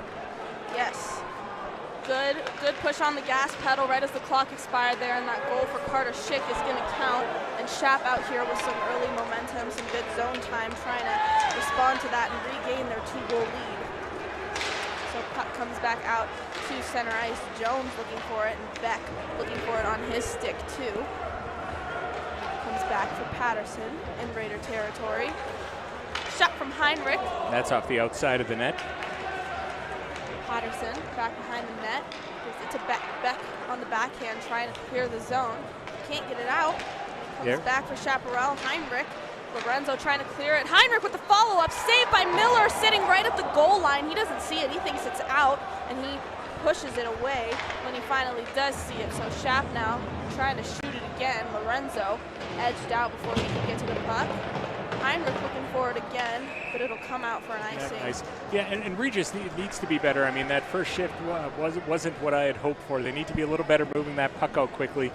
Speaker 1: Yes. Good push on the gas pedal right as the clock expired there, and that goal for Carter Schick is going to count. And Shap out here with some early momentum, some good zone time, trying to respond to that and regain their 2-goal lead. So puck comes back out to center ice. Jones looking for it, and Beck looking for it on his stick too. Comes back for Patterson in Raider territory. Shot from Heinrich.
Speaker 2: That's off the outside of the net.
Speaker 1: Patterson back behind the net. Gives it to Beck. Beck on the backhand trying to clear the zone. Can't get it out. Comes back for Chaparral. Heinrich. Lorenzo trying to clear it. Heinrich with the follow-up. Saved by Miller sitting right at the goal line. He doesn't see it. He thinks it's out, and he pushes it away when he finally does see it. So Shap now trying to shoot it again. Lorenzo edged out before he can get to the puck. Heinrich looking for it again, but it'll come out for an icing.
Speaker 2: Nice. Yeah, and Regis needs to be better. I mean, that first shift wasn't what I had hoped for. They need to be a little better moving that puck out quickly.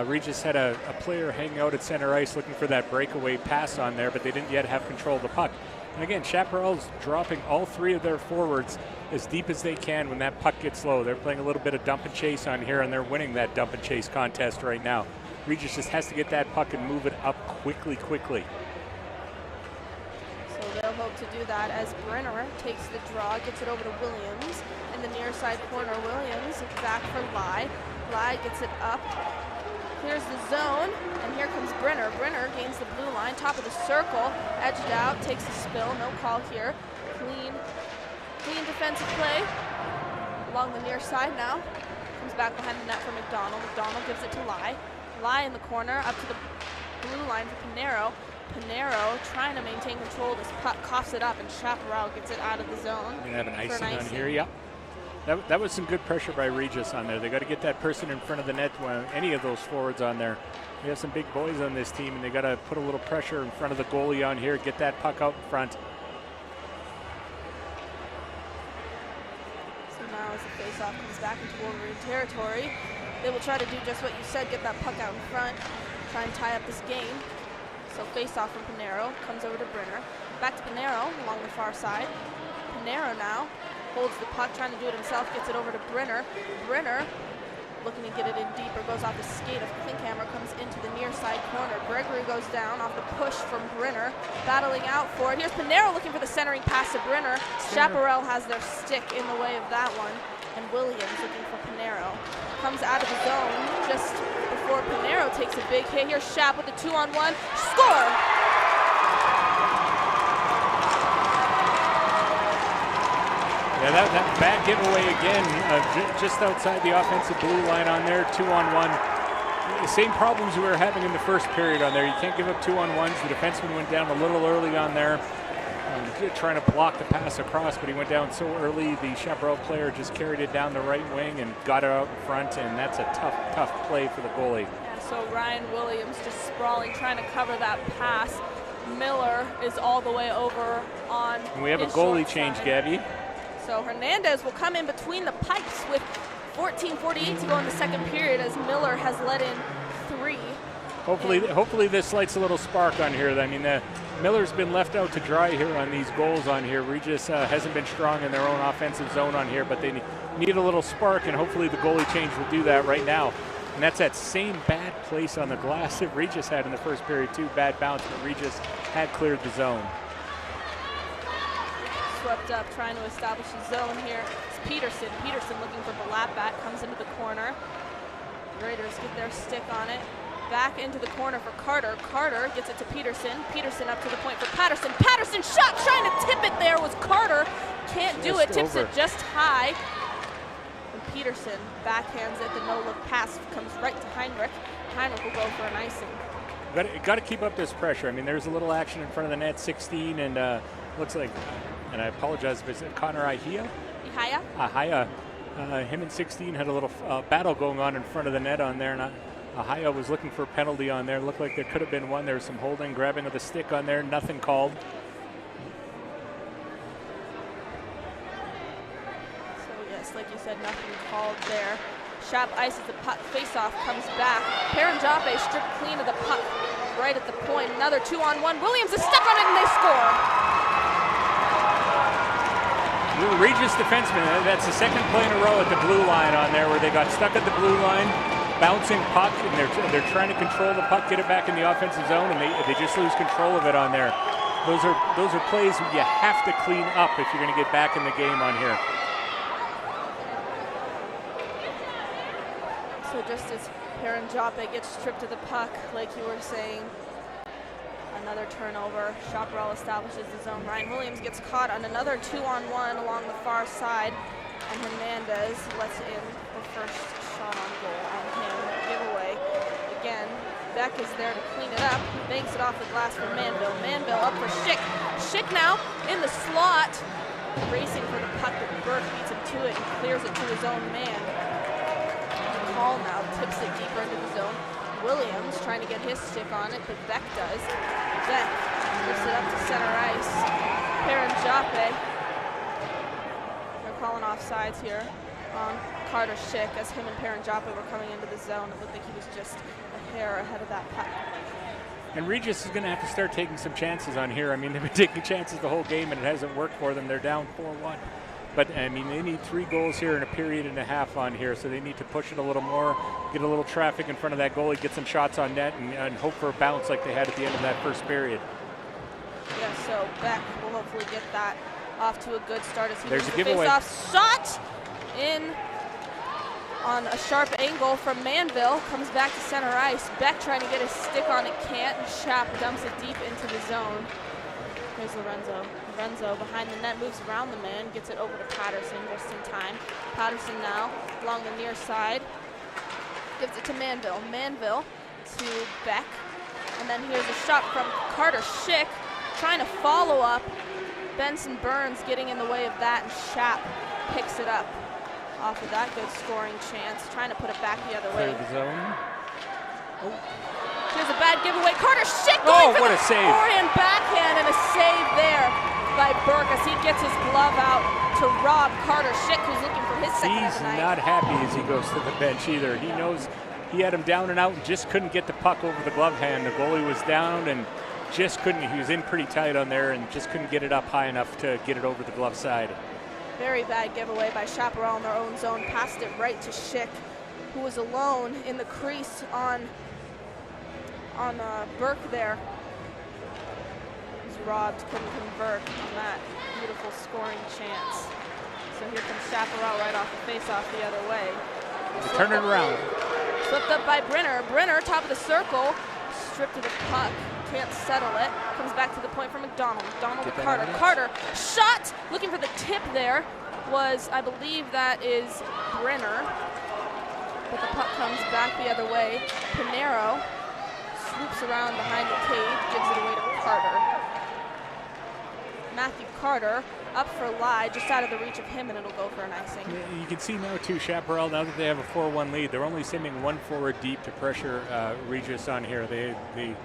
Speaker 2: Regis had a player hanging out at center ice looking for that breakaway pass on there, but they didn't yet have control of the puck. And again, Chaparral's dropping all 3 of their forwards as deep as they can when that puck gets low. They're playing a little bit of dump and chase on here, and they're winning that dump and chase contest right now. Regis just has to get that puck and move it up quickly.
Speaker 1: So they'll hope to do that as Brenner takes the draw, gets it over to Williams. In the near side corner, Williams back for Lai. Lai gets it up. Here's the zone, and here comes Brenner. Brenner gains the blue line, top of the circle, edged out, takes a spill, no call here. Clean defensive play along the near side now. Comes back behind the net for McDonald. McDonald gives it to Lai. Lai in the corner, up to the blue line for Pinero. Pinero trying to maintain control of this puck, coughs it up, and Chaparral gets it out of the zone.
Speaker 2: We're going to have an icing on here, yep. That was some good pressure by Regis on there. They got to get that person in front of the net, any of those forwards on there. We have some big boys on this team, and they got to put a little pressure in front of the goalie on here, get that puck out in front.
Speaker 1: So now as the faceoff comes back into Wolverine territory, they will try to do just what you said, get that puck out in front, try and tie up this game. So faceoff from Pinero, comes over to Brenner. Back to Pinero along the far side. Pinero now holds the puck, trying to do it himself, gets it over to Brenner. Brenner looking to get it in deeper, goes off the skate of Klinkhammer, comes into the near side corner. Gregory goes down off the push from Brenner, battling out for it. Here's Pinero looking for the centering pass to Brenner. Chaparral has their stick in the way of that one, and Williams looking for Pinero. Comes out of the zone just before Pinero takes a big hit. Here's Shap with the 2-on-1. Score!
Speaker 2: Yeah, that bad giveaway again, just outside the offensive blue line on there, 2-on-1. The same problems we were having in the first period on there. You can't give up 2-on-1s. The defenseman went down a little early on there, trying to block the pass across, but he went down so early. The Chaparral player just carried it down the right wing and got it out in front, and that's a tough play for the goalie.
Speaker 1: Yeah, so Ryan Williams just sprawling, trying to cover that pass. Miller is all the way over on.
Speaker 2: And we have a goalie change, Gabby.
Speaker 1: So Hernandez will come in between the pipes with 14:48 to go in the second period as Miller has let in 3.
Speaker 2: Hopefully this lights a little spark on here. I mean, Miller's been left out to dry here on these goals on here. Regis hasn't been strong in their own offensive zone on here, but they need a little spark, and hopefully the goalie change will do that right now. And that's that same bad place on the glass that Regis had in the first period too. Bad bounce, but Regis had cleared the zone.
Speaker 1: Swept up, trying to establish a zone here. It's Peterson. Peterson looking for Balatbat, comes into the corner. The Raiders get their stick on it. Back into the corner for Carter. Carter gets it to Peterson. Peterson up to the point for Patterson. Patterson shot, trying to tip it there was Carter. Can't do it, tips it just high. And Peterson backhands it. The no-look pass comes right to Heinrich. Heinrich will go for an icing.
Speaker 2: Got to keep up this pressure. I mean, there's a little action in front of the net, 16, and looks like, and I apologize, but is it Connor Ihia? Ihia. Him and 16 had a little battle going on in front of the net on there, and Ihia was looking for a penalty on there. Looked like there could have been one. There was some holding, grabbing of the stick on there, nothing called. So
Speaker 1: yes, like you said, nothing called there. Shap ices the puck. Face-off comes back. Paranjape stripped clean of the puck right at the point. Another 2-on-1. Williams is stuck on it and they score.
Speaker 2: The Regis defenseman, that's the second play in a row at the blue line on there where they got stuck at the blue line, bouncing puck, and they're trying to control the puck, get it back in the offensive zone, and they just lose control of it on there. Those are plays you have to clean up if you're going to get back in the game on here.
Speaker 1: So just as Paranjape gets stripped of the puck, like you were saying, another turnover. Chaparral establishes the zone. Ryan Williams gets caught on another 2-on-1 along the far side, and Hernandez lets in the first shot on goal on him. Giveaway. Again, Beck is there to clean it up. He banks it off the glass for Manville. Manville up for Schick. Schick now in the slot, racing for the puck, but Burke beats him to it and clears it to his own man. Hall now tips it deeper into the zone. Williams trying to get his stick on it, but Beck does. Beck lifts it up to center ice. Paranjape. They're calling offsides here on Carter Schick as him and Paranjape were coming into the zone. It looked like he was just a hair ahead of that puck.
Speaker 2: And Regis is going to have to start taking some chances on here. I mean, they've been taking chances the whole game, and it hasn't worked for them. They're down 4-1. But, I mean, they need 3 goals here in a period and a half on here, so they need to push it a little more, get a little traffic in front of that goalie, get some shots on net, and hope for a bounce like they had at the end of that first period.
Speaker 1: Yeah, so Beck will hopefully get that off to a good start as he
Speaker 2: There's
Speaker 1: moves
Speaker 2: a
Speaker 1: the
Speaker 2: giveaway.
Speaker 1: face-off shot in on a sharp angle from Manville. Comes back to center ice. Beck trying to get his stick on it, can't. Shap dumps it deep into the zone. Here's Lorenzo. Lorenzo behind the net, moves around the man, gets it over to Patterson just in time. Patterson now along the near side, gives it to Manville. Manville to Beck, and then here's a shot from Carter Schick, trying to follow up. Benson Burns getting in the way of that, and Shap picks it up off of that good scoring chance, trying to put it back the other way.
Speaker 2: Clear the zone. Oh.
Speaker 1: Here's a bad giveaway. Carter Schick going for
Speaker 2: what
Speaker 1: the
Speaker 2: a save.
Speaker 1: forehand backhand, and a save there by Burke as he gets his glove out to rob Carter Schick, who's looking for his second of the night.
Speaker 2: He's not happy as he goes to the bench either. He knows he had him down and out and just couldn't get the puck over the glove hand. The goalie was down and just couldn't. He was in pretty tight on there and just couldn't get it up high enough to get it over the glove side. Very
Speaker 1: bad giveaway by Chaparral in their own zone. Passed it right to Schick, who was alone in the crease on Burke there. Was robbed, couldn't convert on that beautiful scoring chance. So here comes Chaparral right off the face-off the other way.
Speaker 2: Turn it around.
Speaker 1: Slipped up by Brenner. Brenner, top of the circle, stripped of the puck. Can't settle it. Comes back to the point for McDonald. McDonald to Carter. Carter, shot! Looking for the tip there was, I believe that is Brenner. But the puck comes back the other way. Pinero swoops around behind the cage, gives it away to Carter. Matthew Carter up for lie, just out of the reach of him, and it'll go for an icing.
Speaker 2: Yeah, you can see now too, Chaparral, now that they have a 4-1 lead, they're only sending one forward deep to pressure Regis on here. They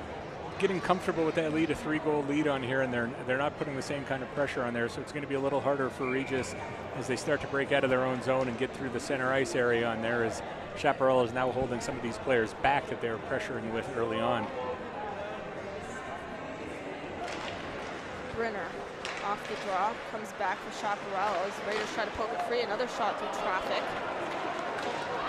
Speaker 2: getting comfortable with that lead, a 3-goal lead on here, and they're not putting the same kind of pressure on there, so it's going to be a little harder for Regis as they start to break out of their own zone and get through the center ice area on there, as Chaparral is now holding some of these players back that they were pressuring with early on.
Speaker 1: Brenner off the draw, comes back for Chaparral as Raiders try to poke it free. Another shot through traffic.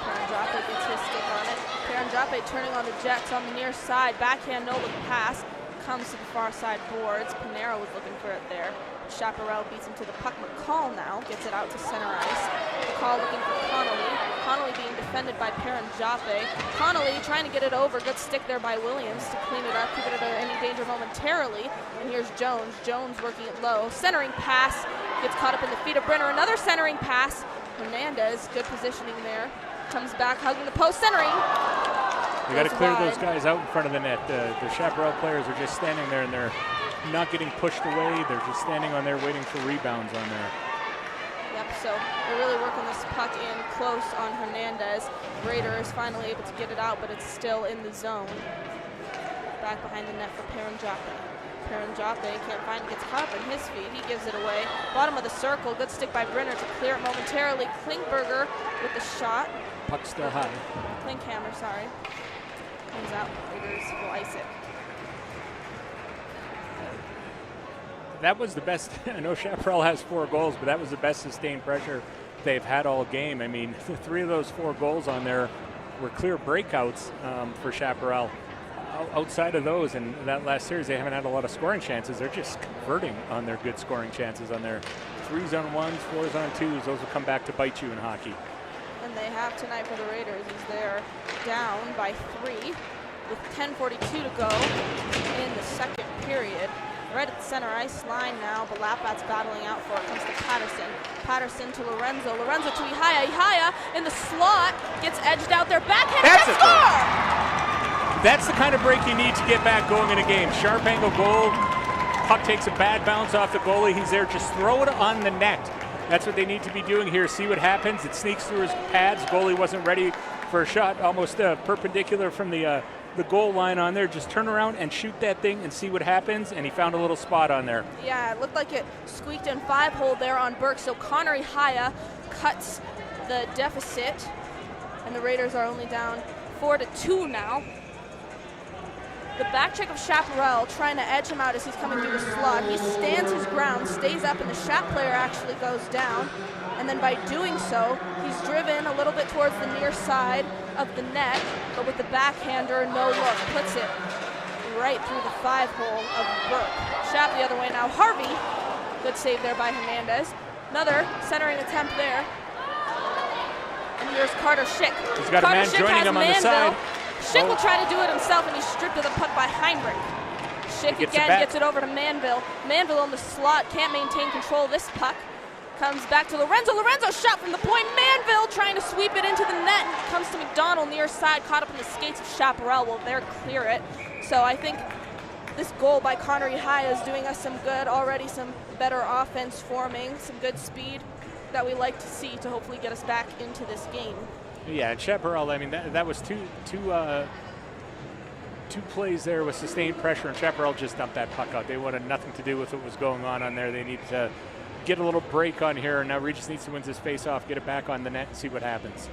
Speaker 1: Paranjape gets his stick on it. Paranjape turning on the Jets on the near side. Backhand, no look pass. Comes to the far side boards. Pinero was looking for it there. Chaparral beats him to the puck. McCall now gets it out to center ice. McCall looking for Connolly. Connolly being defended by Paranjape. Connolly trying to get it over. Good stick there by Williams to clean it up, keep it out of any danger momentarily. And here's Jones. Jones working it low. Centering pass. Gets caught up in the feet of Brenner. Another centering pass. Hernandez, good positioning there. Comes back, hugging the post, centering.
Speaker 2: They got to clear those guys out in front of the net. The Chaparral players are just standing there and they're not getting pushed away. They're just standing on there waiting for rebounds on there.
Speaker 1: Yep, so they're really working this puck in close on Hernandez. Raider is finally able to get it out, but it's still in the zone. Back behind the net for Paranjape. Paranjape can't find it, gets caught up in his feet. He gives it away. Bottom of the circle, good stick by Brenner to clear it momentarily. Klingberger with the shot.
Speaker 3: puck still high.
Speaker 1: Klinkhammer, sorry. Comes out. Raiders will ice it.
Speaker 2: That was the best. I know Chaparral has 4 goals, but that was the best sustained pressure they've had all game. I mean, 3 of those 4 goals on there were clear breakouts for Chaparral. Outside of those, in that last series, they haven't had a lot of scoring chances. They're just converting on their good scoring chances on their 3s on 1s, 4s on 2s. Those will come back to bite you in hockey.
Speaker 1: And they have tonight for the Raiders is they're down by 3 with 10:42 to go in the second period. Right at the center ice line now. Balapat's battling out for it. Comes to Patterson. Patterson to Lorenzo. Lorenzo to Ihaya. Ihaya in the slot. Gets edged out there. Backhand.
Speaker 2: That's a
Speaker 1: score!
Speaker 2: That's the kind of break you need to get back going in a game. Sharp angle goal. Puck takes a bad bounce off the goalie. He's there. Just throw it on the net. That's what they need to be doing here. See what happens. It sneaks through his pads. Goalie wasn't ready for a shot. Almost perpendicular from the goal line on there. Just turn around and shoot that thing and see what happens. And he found a little spot on there.
Speaker 1: Yeah, it looked like it squeaked in 5-hole there on Burke. So Connor Ihaya cuts the deficit. And the Raiders are only down 4-2 now. The back check of Chaparral trying to edge him out as he's coming through the slot. He stands his ground, stays up, and the Chap player actually goes down. And then by doing so, he's driven a little bit towards the near side of the net, but with the backhander, no look, puts it right through the 5-hole of Burke. Chap the other way now. Harvey, good save there by Hernandez. Another centering attempt there. And here's Carter Schick.
Speaker 2: He's got
Speaker 1: Carter
Speaker 2: a man
Speaker 1: Schick
Speaker 2: joining
Speaker 1: has
Speaker 2: him on the
Speaker 1: Manville.
Speaker 2: side.
Speaker 1: Schick will try to do it himself, and he's stripped of the puck by Heinrich. Schick again gets it over to Manville. Manville on the slot, can't maintain control of this puck. Comes back to Lorenzo. Lorenzo shot from the point. Manville trying to sweep it into the net. Comes to McDonald near side, caught up in the skates of Chaparral. Will there clear it. So I think this goal by Connor Ihaya is doing us some good. Already some better offense forming, some good speed that we like to see to hopefully get us back into this game.
Speaker 2: Yeah, and Chaparral, I mean, that was two plays there with sustained pressure, and Chaparral just dumped that puck out. They wanted nothing to do with what was going on there. They needed to get a little break on here, and now Regis needs to win this face-off, get it back on the net, and see what happens.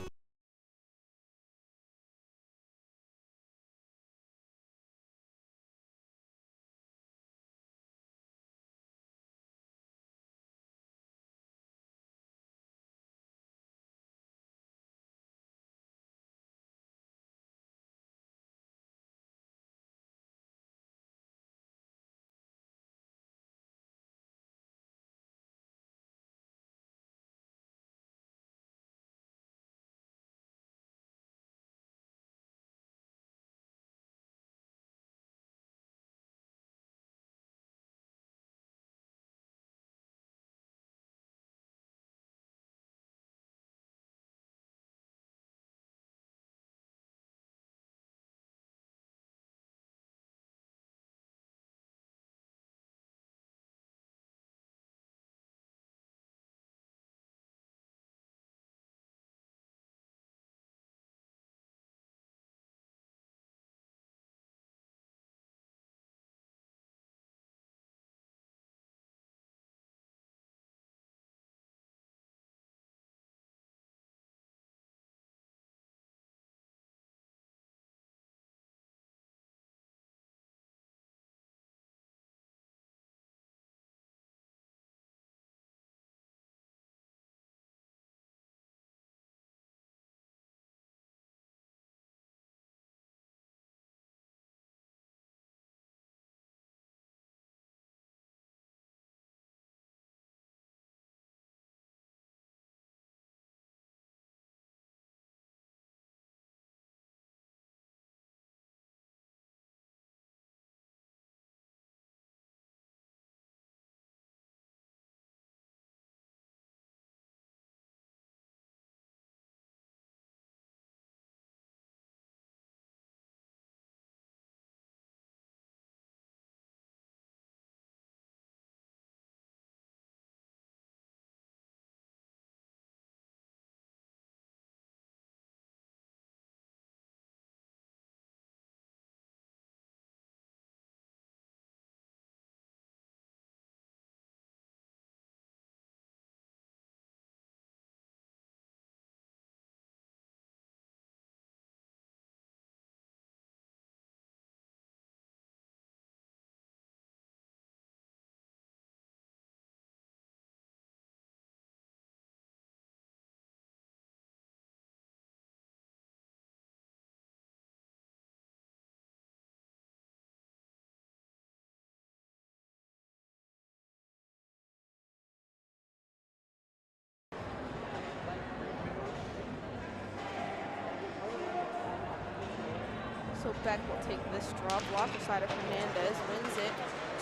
Speaker 1: So Beck will take this draw, blocker side of Hernandez, wins it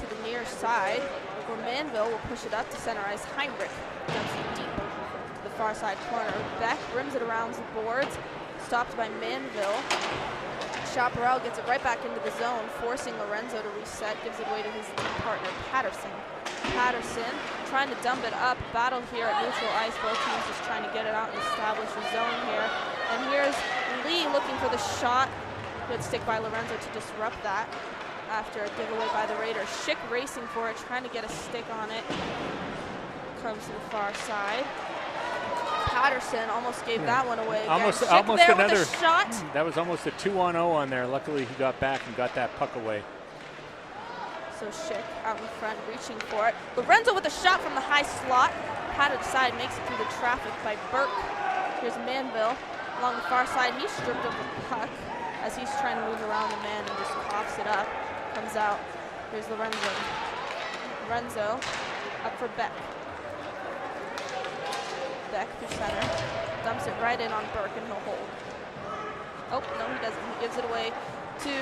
Speaker 1: to the near side, where Manville will push it up to center ice. Heinrich dumps it deep to the far side corner. Beck rims it around the boards, stopped by Manville. Chaparral gets it right back into the zone, forcing Lorenzo to reset, gives it away to his team partner, Patterson. Patterson trying to dump it up, battle here at neutral ice. Both teams just trying to get it out and establish a zone here. And here's Lee looking for the shot. Good stick by Lorenzo to disrupt that after a giveaway by the Raiders. Schick racing for it, trying to get a stick on it. Comes to the far side. Patterson almost gave that one away again. Almost another shot.
Speaker 2: That was almost a 2-on-0 on there. Luckily he got back and got that puck away.
Speaker 1: So Schick out in front, reaching for it. Lorenzo with a shot from the high slot. Patted side, makes it through the traffic by Burke. Here's Manville along the far side. He's stripped of the puck as he's trying to move around the man and just coughs it up. Comes out. Here's Lorenzo. Lorenzo up for Beck. Beck through center. Dumps it right in on Burke and he'll hold. Oh, no he doesn't. He gives it away to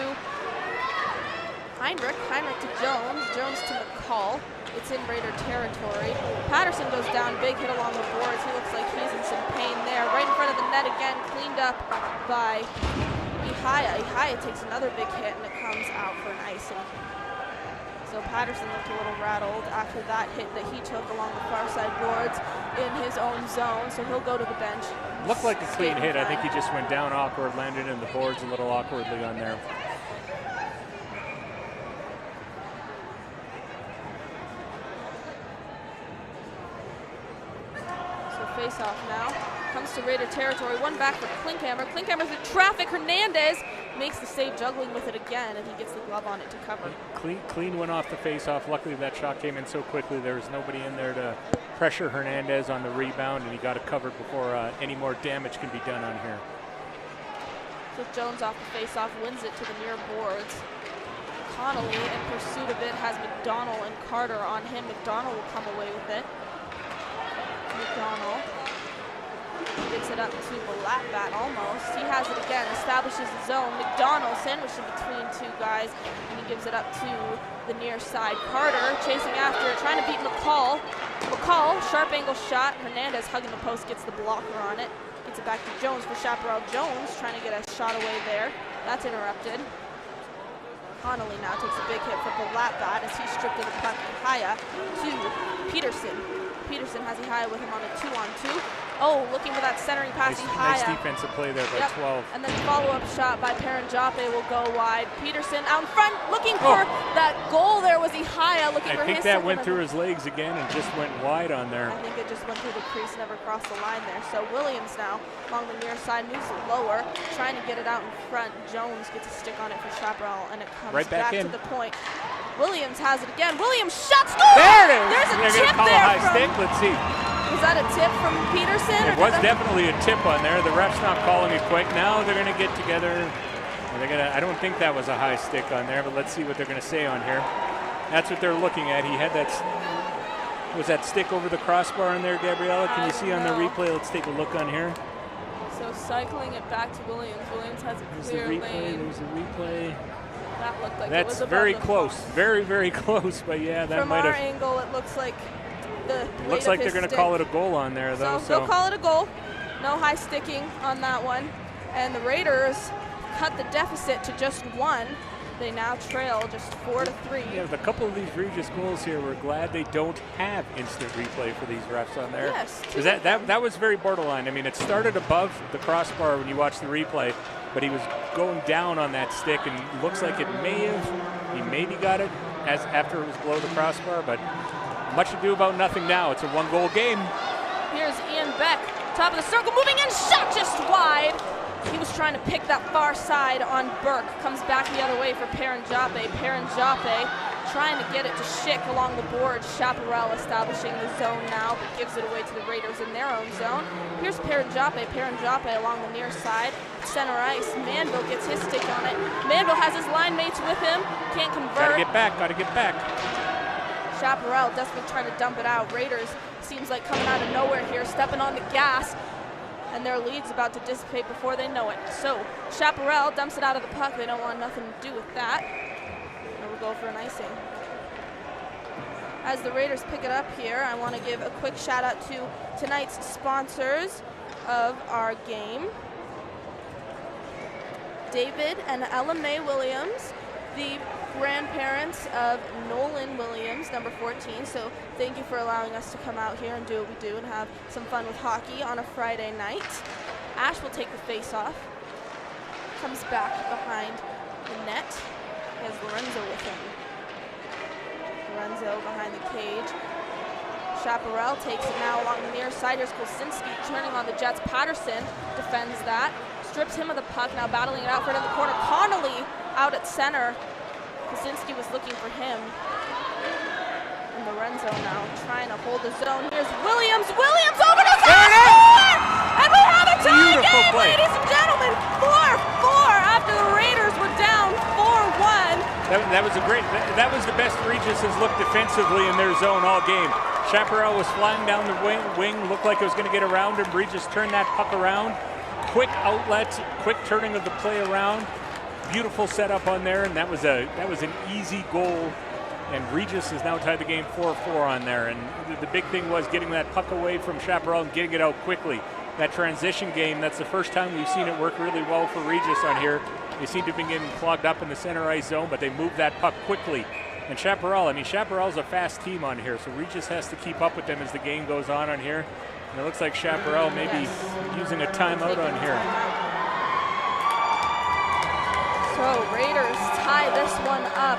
Speaker 1: Heinrich. Heinrich to Jones. Jones to McCall. It's in Raider territory. Patterson goes down, big hit along the boards. He looks like he's in some pain there. Right in front of the net again, cleaned up by Ihaya. Ihaya takes another big hit and it comes out for an icing. So Patterson looked a little rattled after that hit that he took along the far side boards in his own zone, so he'll go to the bench.
Speaker 2: Looked like a clean hit. I think he just went down awkward, landed in the boards a little awkwardly on there.
Speaker 1: Face off now. Comes to Raider territory. One back for Klinkhammer. Klinkhammer through traffic. Hernandez makes the save, juggling with it again, and he gets the glove on it to cover.
Speaker 2: Clean went off the face off. Luckily that shot came in so quickly there was nobody in there to pressure Hernandez on the rebound, and he got it covered before any more damage can be done on here.
Speaker 1: So Jones off the face off, wins it to the near boards. Connolly in pursuit of it has McDonald and Carter on him. McDonald will come away with it. McDonald gets it up to Balatbat almost. He has it again, establishes the zone. McDonald sandwiched in between two guys, and he gives it up to the near side. Carter chasing after it, trying to beat McCall. McCall, sharp angle shot. Hernandez hugging the post, gets the blocker on it. Gets it back to Jones for Chaparral. Jones trying to get a shot away there. That's interrupted. Connolly now takes a big hit for Balatbat as he stripped of the puck. Ihaya to Peterson. Peterson has Ihaya with him on a 2-on-2. Oh, looking for that centering pass.
Speaker 2: Nice defensive play there by 12.
Speaker 1: And then follow-up shot by Paranjape will go wide. Peterson out in front, looking for that goal there was Ihaya looking for his.
Speaker 2: I think that went through his legs again and just went wide on there.
Speaker 1: I think it just went through the crease, never crossed the line there. So Williams now along the near side, moves it lower, trying to get it out in front. Jones gets a stick on it for Chaparral, and it comes
Speaker 2: right back
Speaker 1: to the point. Williams has it again. Williams shot, score!
Speaker 2: There it is!
Speaker 1: There's a
Speaker 2: They're
Speaker 1: tip
Speaker 2: call
Speaker 1: there.
Speaker 2: A high stick. Let's see.
Speaker 1: Was that a tip from Peterson?
Speaker 2: It was definitely a tip on there. The ref's not calling it quick. Now they're going to get together. I don't think that was a high stick on there, but let's see what they're going to say on here. That's what they're looking at. He had that. Was that stick over the crossbar in there, Gabriella? Can you see on the replay? Let's take a look on here.
Speaker 1: So cycling it back to Williams. Williams has a clear lane.
Speaker 2: There's a replay.
Speaker 1: That looked like
Speaker 2: that's
Speaker 1: it was
Speaker 2: very close. Very, very close. But yeah, that might have.
Speaker 1: From our angle, it looks like the
Speaker 2: looks like they're going to call it a goal on there, though.
Speaker 1: So they'll call it a goal. No high sticking on that one. And the Raiders cut the deficit to just 1. They now trail just 4-3.
Speaker 2: Yeah, with a couple of these Regis goals here, we're glad they don't have instant replay for these refs on there.
Speaker 1: Yes.
Speaker 2: Because that was very borderline. I mean, it started above the crossbar when you watch the replay, but he was going down on that stick, and looks like he maybe got it after it was below the crossbar, but much ado about nothing now. It's a 1-goal game.
Speaker 1: Here's Ian Beck, top of the circle, moving in, shot just wide. He was trying to pick that far side on Burke. Comes back the other way for Paranjape. Paranjape trying to get it to Schick along the board. Chaparral establishing the zone now, but gives it away to the Raiders in their own zone. Here's Paranjape. Paranjape along the near side. Center ice. Manville gets his stick on it. Manville has his line mates with him. Can't convert.
Speaker 2: Gotta get back.
Speaker 1: Chaparral desperately trying to dump it out. Raiders seems like coming out of nowhere here, stepping on the gas. and their lead's about to dissipate before they know it. So Chaparral dumps it out of the puck. They don't want nothing to do with that. And we'll go for an icing. As the Raiders pick it up here, I want to give a quick shout out to tonight's sponsors of our game. David and Ella Mae Williams, the grandparents of Nolan Williams, number 14. So thank you for allowing us to come out here and do what we do and have some fun with hockey on a Friday night. Ash will take the face-off. Comes back behind the net. He has Lorenzo with him. Lorenzo behind the cage. Chaparral takes it now along the near side. Here's Kolsinski turning on the Jets. Patterson defends that. Strips him of the puck, now battling it out for it in the corner. Connolly out at center. Kolsinski was looking for him. And Lorenzo now trying to hold the zone. Here's Williams. Williams over to score! And we have a tie game, ladies and gentlemen. 4-4 after the Raiders were down 4-1.
Speaker 2: That was the best Regis has looked defensively in their zone all game. Chaparral was flying down the wing, looked like it was going to get around him. Regis turned that puck around. Quick outlet, quick turning of the play around. Beautiful setup on there, and that was an easy goal. And Regis has now tied the game 4-4 on there. And the big thing was getting that puck away from Chaparral and getting it out quickly. That transition game, that's the first time we've seen it work really well for Regis on here. They seem to have been getting clogged up in the center ice zone, but they moved that puck quickly. And Chaparral, Chaparral's a fast team on here, so Regis has to keep up with them as the game goes on here. And it looks like Chaparral may be using a timeout on here.
Speaker 1: So Raiders tie this one up.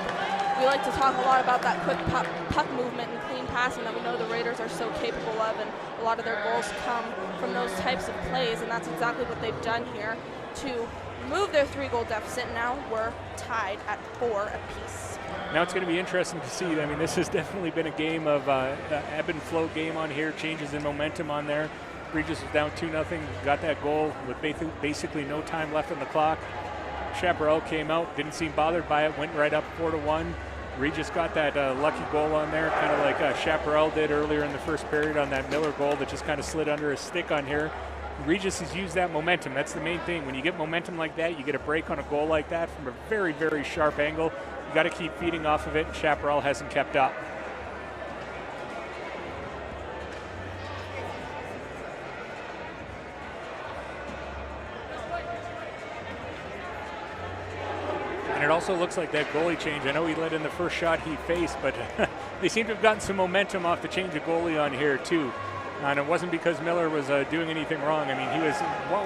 Speaker 1: We like to talk a lot about that quick puck movement and clean passing that we know the Raiders are so capable of, and a lot of their goals come from those types of plays, and that's exactly what they've done here to move their 3-goal deficit. Now we're tied at 4 apiece.
Speaker 2: Now it's going to be interesting to see. This has definitely been a game of ebb and flow game on here, changes in momentum on there. Regis was down 2-0, got that goal with basically no time left on the clock. Chaparral came out, didn't seem bothered by it, went right up 4-1. Regis got that lucky goal on there, kind of like Chaparral did earlier in the first period on that Miller goal that just kind of slid under his stick on here. Regis has used that momentum. That's the main thing. When you get momentum like that, you get a break on a goal like that from a very, very sharp angle. You got to keep feeding off of it, and Chaparral hasn't kept up. And it also looks like that goalie change. I know he led in the first shot he faced, but they seem to have gotten some momentum off the change of goalie on here too. And it wasn't because Miller was doing anything wrong. He was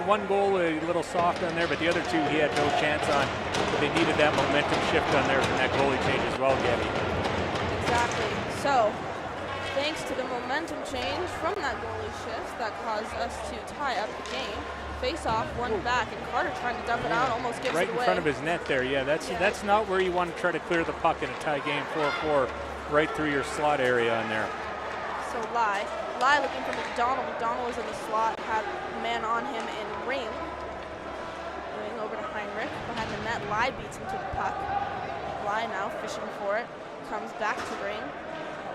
Speaker 2: one goal a little soft on there, but the other two he had no chance on. But they needed that momentum shift on there from that goalie change as well, Gabby.
Speaker 1: Exactly. So, thanks to the momentum change from that goalie shift that caused us to tie up the game. Face off, one back, and Carter trying to dump it out, almost gives it away.
Speaker 2: Right in front of his net there, that's not where you want to try to clear the puck in a tie game 4-4, right through your slot area on there.
Speaker 1: So Lai looking for McDonald. McDonald was in the slot, had a man on him in Ring. Ring over to Heinrich. Behind the net, Lai beats him to the puck. Lai now fishing for it. Comes back to Ring.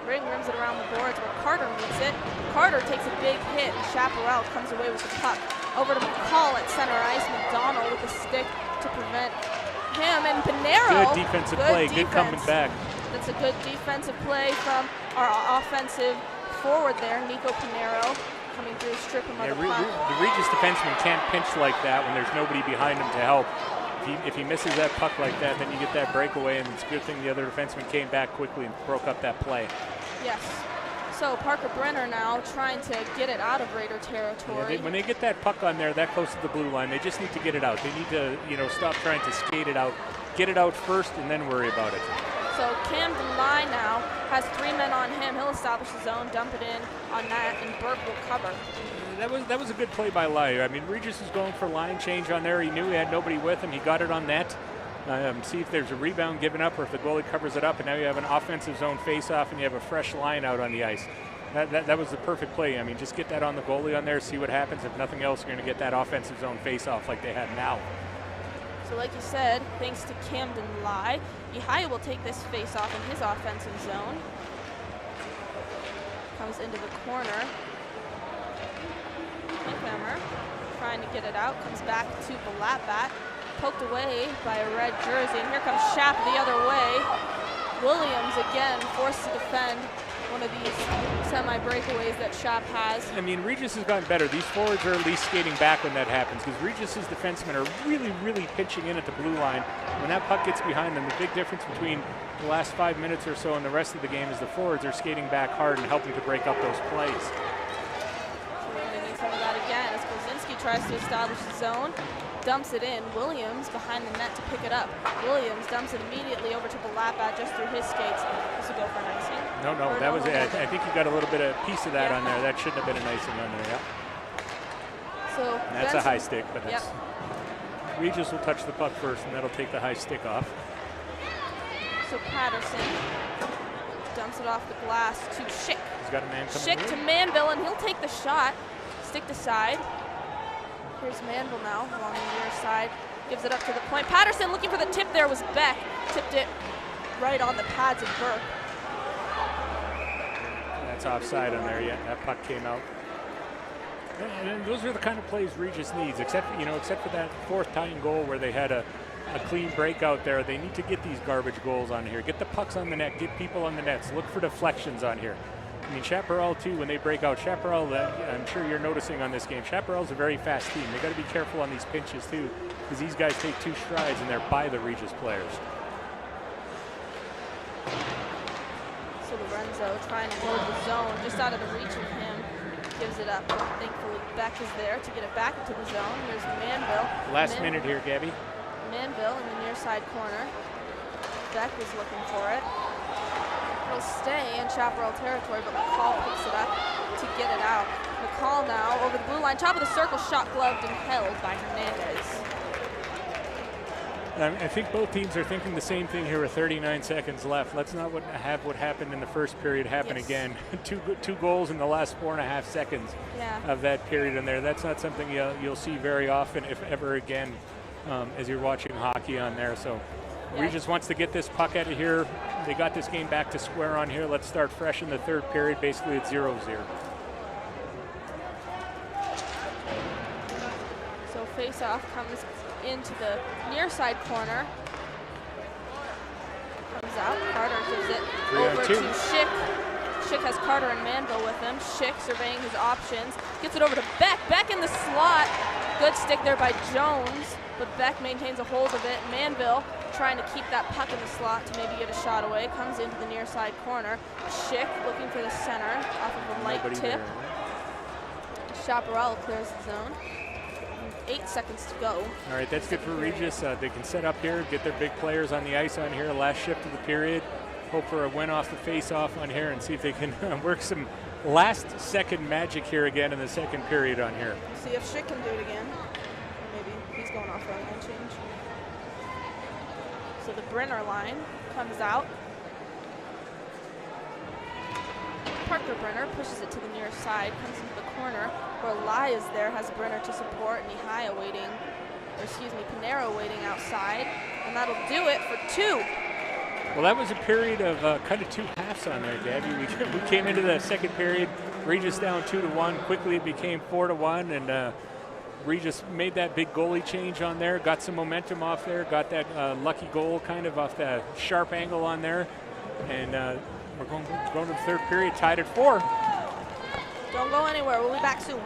Speaker 1: Ring rims it around the boards where Carter meets it. Carter takes a big hit, and Chaparral comes away with the puck. Over to McCall at center ice. McDonald with a stick to prevent him. And Pinero.
Speaker 2: Good defensive play. Good coming back.
Speaker 1: That's a good defensive play from our offensive forward there, Nico Pinero, coming through, strip him of the puck.
Speaker 2: The Regis defenseman can't pinch like that when there's nobody behind him to help. If he misses that puck like that, then you get that breakaway, and it's a good thing the other defenseman came back quickly and broke up that play.
Speaker 1: Yes. So Parker Brenner now trying to get it out of Raider territory.
Speaker 2: When they get that puck on there that close to the blue line, they just need to get it out. They need to, stop trying to skate it out. Get it out first and then worry about it.
Speaker 1: So Camden Lai now has 3 men on him. He'll establish his zone, dump it in on that, and Burke will cover.
Speaker 2: That was a good play by Lai. Regis was going for line change on there. He knew he had nobody with him. He got it on net. See if there's a rebound given up or if the goalie covers it up, and now you have an offensive zone face-off and you have a fresh line out on the ice. That was the perfect play. Just get that on the goalie on there, see what happens. If nothing else, you're going to get that offensive zone face-off like they have now.
Speaker 1: So like you said, thanks to Camden Lai, Ihaya will take this face-off in his offensive zone. Comes into the corner. Hammer trying to get it out. Comes back to Balatbat. Poked away by a red jersey. And here comes Shap the other way. Williams again forced to defend one of these semi-breakaways that Shap has.
Speaker 2: I mean, Regis has gotten better. These forwards are at least skating back when that happens because Regis's defensemen are really, really pitching in at the blue line. When that puck gets behind them, the big difference between the last 5 minutes or so and the rest of the game is the forwards are skating back hard and helping to break up those plays.
Speaker 1: So we're going to need some of that again as Kozinski tries to establish the zone. Dumps it in. Williams behind the net to pick it up. Williams dumps it immediately over to Balatbat just through his skates. This will go for an icing.
Speaker 2: No, that was it. I think you got a little bit of piece of that on there. That shouldn't have been an icing on there, yeah.
Speaker 1: So
Speaker 2: that's Benson, a high stick, but that's Regis will touch the puck first, and that'll take the high stick off.
Speaker 1: So Patterson dumps it off the glass to Schick.
Speaker 2: He's got a man coming.
Speaker 1: Schick to Manville, and he'll take the shot. Stick to side. Here's Manville now along the near side. Gives it up to the point. Patterson looking for the tip there was Beck. Tipped it right on the pads of Burke.
Speaker 2: That's offside on there, yeah. That puck came out. And those are the kind of plays Regis needs, except for that fourth tying goal where they had a clean breakout there. They need to get these garbage goals on here. Get the pucks on the net. Get people on the nets. Look for deflections on here. I mean, Chaparral, too, when they break out, Chaparral, I'm sure you're noticing on this game, Chaparral's a very fast team. They got to be careful on these pinches, too, because these guys take 2 strides and they're by the Regis players.
Speaker 1: So Lorenzo trying to load the zone, just out of the reach of him. Gives it up. Thankfully, Beck is there to get it back into the zone. Here's Manville.
Speaker 2: Last minute here, Gabby.
Speaker 1: Manville in the near side corner. Beck was looking for it. It'll stay in Chaparral territory, but McCall picks it up to get it out. McCall now over the blue line, top of the circle, shot gloved and held by Hernandez.
Speaker 2: I think both teams are thinking the same thing here with 39 seconds left. Let's not have what happened in the first period happen again. two goals in the last 4.5 seconds of that period in there. That's not something you'll see very often, if ever again, as you're watching hockey on there. So Regis wants to get this puck out of here. They got this game back to square on here. Let's start fresh in the third period. Basically, it's 0-0.
Speaker 1: So face-off comes into the near side corner. Comes out. Carter gives it over to Schick. Schick has Carter and Manville with him. Schick surveying his options. Gets it over to Beck. Beck in the slot. Good stick there by Jones, but Beck maintains a hold of it. Manville trying to keep that puck in the slot to maybe get a shot away. Comes into the near side corner. Schick looking for the center off of a light tip. Chaparral clears the zone. 8 seconds to go.
Speaker 2: All right, that's good for Regis. They can set up here, get their big players on the ice on here, last shift of the period. Hope for a win off the face-off on here and see if they can work some last-second magic here again in the second period on here.
Speaker 1: See if Schick can do it again. Or maybe he's going off on line change. So the Brenner line comes out. Parker Brenner pushes it to the near side, comes into the corner where Lai is there, has Brenner to support, and Pinero waiting outside, and that'll do it for 2.
Speaker 2: Well, that was a period of kind of 2 halves on there, Gabby. We came into the second period, Regis down 2-1. Quickly it became 4-1, and Regis made that big goalie change on there, got some momentum off there, got that lucky goal kind of off the sharp angle on there, and we're going to the third period, tied at 4.
Speaker 1: Don't go anywhere. We'll be back soon.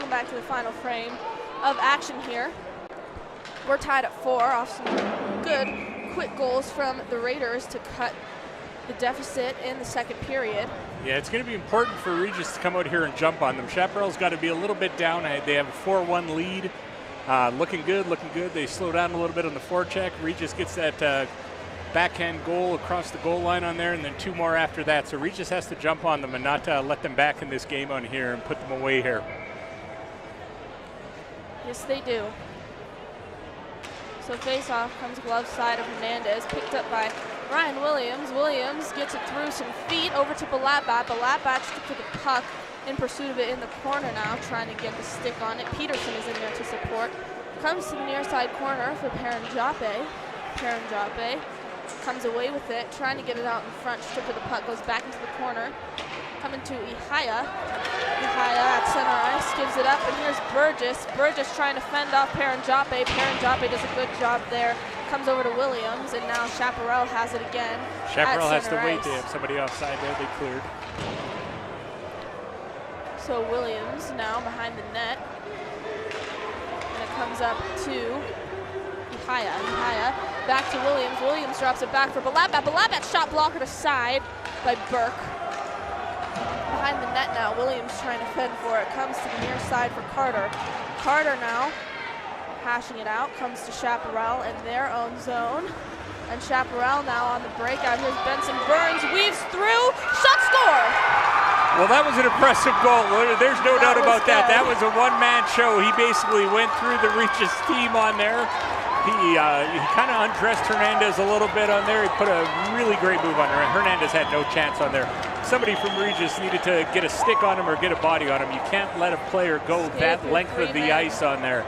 Speaker 1: Welcome back to the final frame of action here. We're tied at 4 off some good quick goals from the Raiders to cut the deficit in the second period.
Speaker 2: Yeah, it's going to be important for Regis to come out here and jump on them. Chaparral's got to be a little bit down. They have a 4-1 lead. Looking good, looking good. They slow down a little bit on the forecheck. Regis gets that backhand goal across the goal line on there, and then 2 more after that. So Regis has to jump on them and not let them back in this game on here and put them away here.
Speaker 1: Yes, they do. So face-off comes glove side of Hernandez, picked up by Ryan Williams. Williams gets it through some feet over to Balatbat. Balatbat stripped to the puck in pursuit of it in the corner now, trying to get the stick on it. Peterson is in there to support. Comes to the near side corner for Paranjape. Paranjape comes away with it, trying to get it out in front. Strip of the puck goes back into the corner. Coming to Ihaya. Ihaya at center ice gives it up, and here's Burgess. Burgess trying to fend off Paranjape. Paranjape does a good job there. Comes over to Williams, and now Chaparral has it again.
Speaker 2: Chaparral has to wait.
Speaker 1: Ice.
Speaker 2: They have somebody offside there. They cleared.
Speaker 1: So Williams now behind the net. And it comes up to Ihaya. Ihaya back to Williams. Williams drops it back for Balatbat. Balatbat shot blockered aside by Burke. Behind the net now, Williams trying to fend for it. Comes to the near side for Carter. Carter now hashing it out. Comes to Chaparral in their own zone. And Chaparral now on the breakout. Here's Benson Burns, weaves through, shot score!
Speaker 2: Well, that was an impressive goal. There's no doubt about that.
Speaker 1: Good.
Speaker 2: That was a one-man show. He basically went through the Regis team on there. He kind of undressed Hernandez a little bit on there. He put a really great move on her. Hernandez had no chance on there. Somebody from Regis needed to get a stick on him or get a body on him. You can't let a player go that length of the ice on there.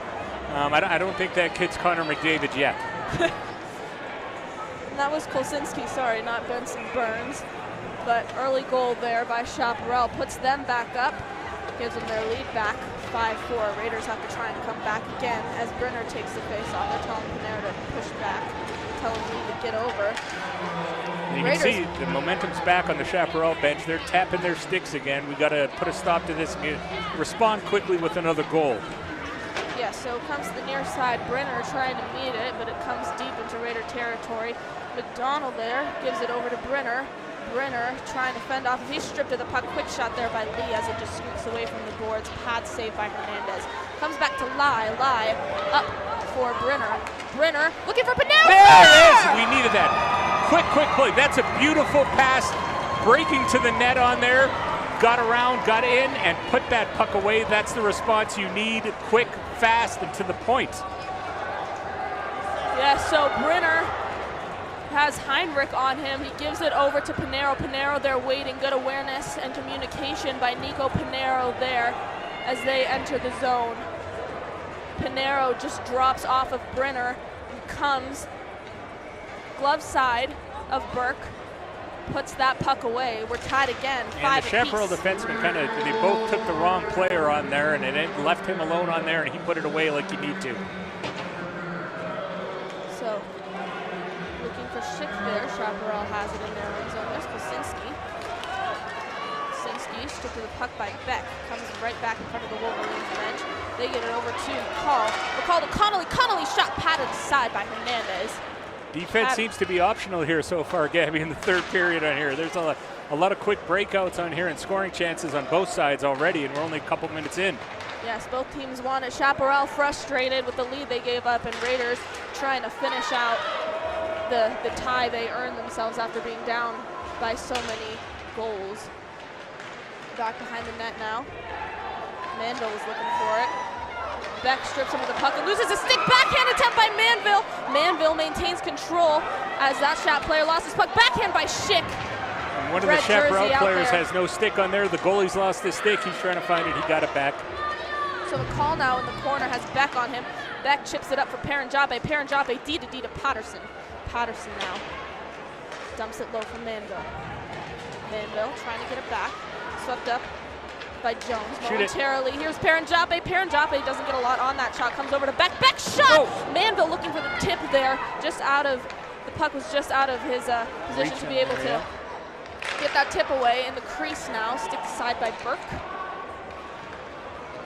Speaker 2: I don't think that kid's Connor McDavid yet.
Speaker 1: And that was Kolsinski, sorry, not Benson Burns. But early goal there by Chaparral puts them back up, gives them their lead back, 5-4. Raiders have to try and come back again as Brenner takes the face off. They're telling Panera to push back, telling Lee to get over.
Speaker 2: You can see the momentum's back on the Chaparral bench. They're tapping their sticks again. We got to put a stop to this and respond quickly with another goal.
Speaker 1: Yeah, so it comes to the near side. Brenner trying to meet it, but it comes deep into Raider territory. McDonald there gives it over to Brenner. Brenner trying to fend off. He's stripped of the puck. Quick shot there by Lee as it just scoots away from the boards. Pad save by Hernandez. Comes back to Lai. Lai up for Brenner. Brenner looking for Panera.
Speaker 2: There it is. We needed that. Quick play. That's a beautiful pass. Breaking to the net on there. Got around, got in, and put that puck away. That's the response you need. Quick, fast, and to the point.
Speaker 1: Yeah, so Brenner has Heinrich on him. He gives it over to Panero. Panero there waiting. Good awareness and communication by Nico Panero there as they enter the zone. Panero just drops off of Brenner and comes glove side of Burke. Puts that puck away. We're tied again, 5
Speaker 2: And the Chaparral
Speaker 1: apiece.
Speaker 2: defenseman they both took the wrong player on there, and it left him alone on there, and he put it away like you need to.
Speaker 1: So, looking for Schick there. Chaparral has it in their own zone. There's Kosinski. Kosinski stripped to the puck by Beck. Comes right back in front of the Wolverines bench. They get it over to McCall. McCall to Connolly. Connolly shot patted aside by Hernandez.
Speaker 2: Defense seems to be optional here so far, Gabby, in the third period on here. There's a lot of quick breakouts on here and scoring chances on both sides already, and we're only a couple minutes in.
Speaker 1: Yes, both teams want it. Chaparral frustrated with the lead they gave up, and Raiders trying to finish out the tie they earned themselves after being down by so many goals. Back behind the net now. Manville is looking for it. Beck strips him of the puck and loses a stick. Backhand attempt by Manville. Manville maintains control as that shot player lost his puck. Backhand by Schick.
Speaker 2: And one of the Chaparral players has no stick on there. The goalie's lost his stick. He's trying to find it. He got it back.
Speaker 1: So McCall now in the corner has Beck on him. Beck chips it up for Paranjape. Paranjape D to Patterson. Patterson now dumps it low for Manville. Manville trying to get it back. Swept up by Jones momentarily. Here's Paranjape. Paranjape doesn't get a lot on that shot. Comes over to Beck. Beck shot! Oh. Manville looking for the tip there. The puck was just out of his position to be able to get that tip away. In the crease now. Stick aside by Burke.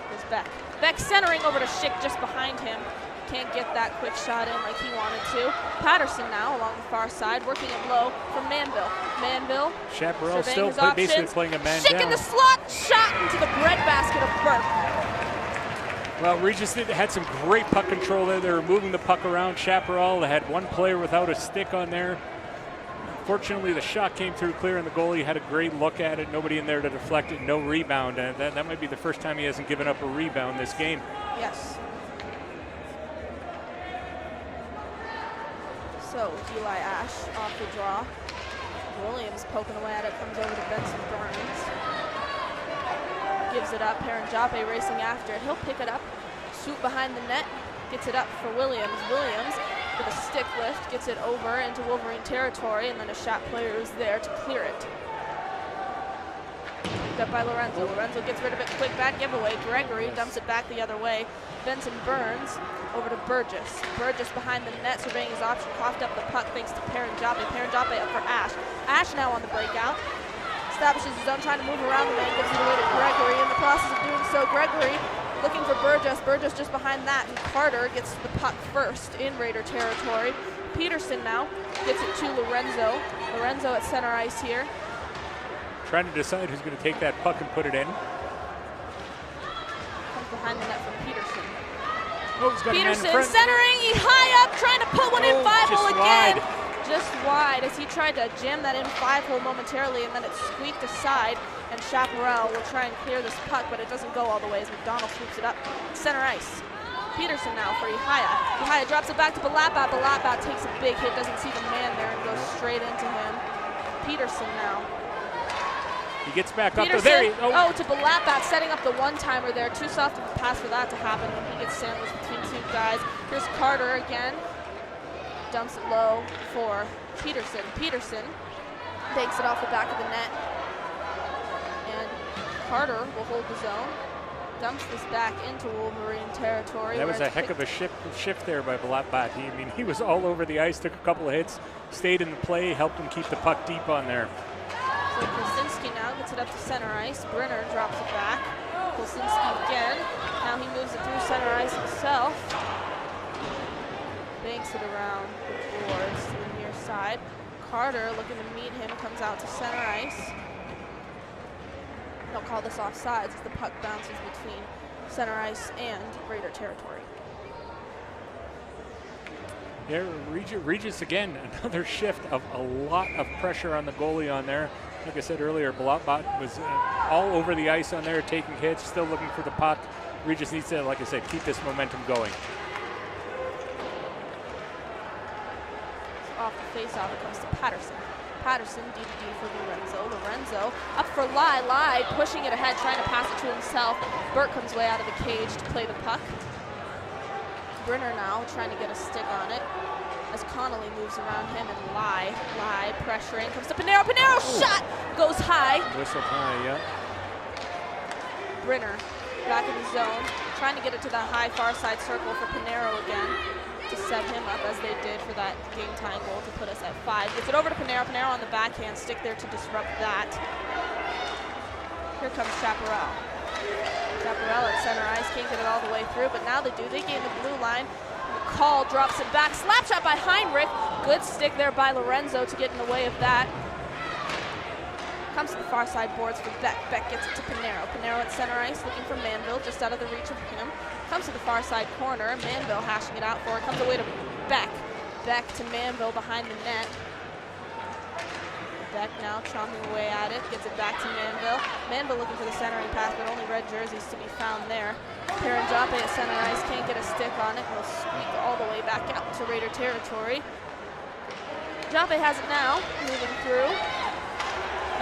Speaker 1: Here's Beck. Beck centering over to Schick just behind him. Can't get that quick shot in like he wanted to. Patterson now along the far side, working it low from Manville. Manville,
Speaker 2: Chaparral still
Speaker 1: his options.
Speaker 2: basically playing a man
Speaker 1: Schick
Speaker 2: down.
Speaker 1: in the slot, shot into the breadbasket of Burke.
Speaker 2: Well, Regis had some great puck control there. They were moving the puck around. Chaparral had one player without a stick on there. Fortunately, the shot came through clear, and the goalie had a great look at it. Nobody in there to deflect it, no rebound. And that might be the first time he hasn't given up a rebound this game.
Speaker 1: Yes. So Eli Ash off the draw. Williams poking away at it, comes over to Benson Burns. Gives it up, Perrin Joppe racing after it. He'll pick it up, swoop behind the net, gets it up for Williams. Williams with a stick lift, gets it over into Wolverine territory, and then a shot player is there to clear it. Picked up by Lorenzo. Lorenzo gets rid of it, quick back giveaway. Gregory dumps it back the other way. Benson Burns over to Burgess. Burgess behind the net, surveying his option, coughed up the puck thanks to Perrin Joppe. Perrin Joppe up for Ash. Ash now on the breakout. Establishes his own, trying to move around the man, gives it away to Gregory. In the process of doing so, Gregory looking for Burgess. Burgess just behind that, and Carter gets the puck first in Raider territory. Peterson now gets it to Lorenzo. Lorenzo at center ice here.
Speaker 2: Trying to decide who's going to take that puck and put it in.
Speaker 1: Comes behind the net from Peterson.
Speaker 2: Oh, he's got
Speaker 1: Peterson
Speaker 2: a man in front.
Speaker 1: centering, he high up, trying to put one in 5-hole again.
Speaker 2: Wide.
Speaker 1: Just wide as he tried to jam that in 5-hole momentarily, and then it squeaked aside, and Chaparral will try and clear this puck, but it doesn't go all the way as McDonald swoops it up. Center ice. Peterson now for Ihaya. Ihaya drops it back to Balapa. Balapa takes a big hit, doesn't see the man there, and goes straight into him. Peterson now.
Speaker 2: He gets back
Speaker 1: Peterson,
Speaker 2: up. There he,
Speaker 1: to Balapa, setting up the one-timer there. Too soft of a pass for that to happen when he gets sandwiched between two guys. Here's Carter again. Dumps it low for Peterson. Peterson banks it off the back of the net. And Carter will hold the zone. Dumps this back into Wolverine territory.
Speaker 2: That was a heck of a shift there by Balat. He was all over the ice, took a couple of hits, stayed in the play, helped him keep the puck deep on there.
Speaker 1: So Kosinski now gets it up to center ice. Brenner drops it back. Kosinski again. Now he moves it through center ice himself. Banks it around the boards to the near side. Carter looking to meet him, comes out to center ice. They'll call this offsides as the puck bounces between center ice and Raider territory.
Speaker 2: Yeah, Regis again, another shift of a lot of pressure on the goalie on there. Like I said earlier, Balotbot was all over the ice on there, taking hits, still looking for the puck. Regis needs to, like I said, keep this momentum going.
Speaker 1: So off the face-off, it comes to Patterson. Patterson, deep for Lorenzo. Lorenzo up for Lai, pushing it ahead, trying to pass it to himself. Burt comes way out of the cage to play the puck. Brenner now trying to get a stick on it as Connolly moves around him, and Lai pressuring, comes to Pinero. Pinero shot goes high.
Speaker 2: Whistle high, yeah.
Speaker 1: Brenner back in the zone, trying to get it to the high far side circle for Pinero again to set him up as they did for that game tying goal to put us at 5. Gets it over to Pinero. Pinero on the backhand, stick there to disrupt that. Here comes Chaparral. Chaparral at center ice, can't get it all the way through, but now they do. They gain the blue line. McCall drops it back. Slap shot by Heinrich. Good stick there by Lorenzo to get in the way of that. Comes to the far side boards for Beck. Beck gets it to Pinero. Pinero at center ice, looking for Manville, just out of the reach of him. Comes to the far side corner. Manville hashing it out for it. Comes away to Beck. Beck to Manville behind the net. Beck now chomping away at it, gets it back to Manville. Manville looking for the centering pass, but only red jerseys to be found there. Perrin Joppe at center ice, can't get a stick on it, will squeak all the way back out to Raider territory. Joppe has it now, moving through.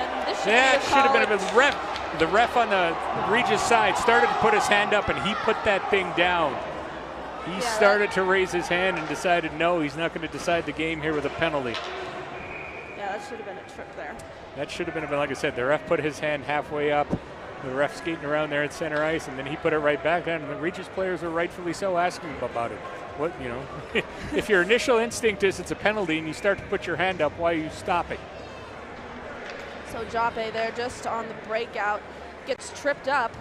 Speaker 1: And this should have
Speaker 2: been a ref. The ref on the Regis side started to put his hand up, and he put that thing down. He started to raise his hand and decided, no, he's not going to decide the game here with a penalty.
Speaker 1: Yeah, that should have been a trip there.
Speaker 2: That should have been, like I said, the ref put his hand halfway up. The ref skating around there at center ice, and then he put it right back down. And the Regis players are rightfully so asking him about it. What, if your initial instinct is it's a penalty and you start to put your hand up, why are you stopping?
Speaker 1: So Joppe there just on the breakout gets tripped up.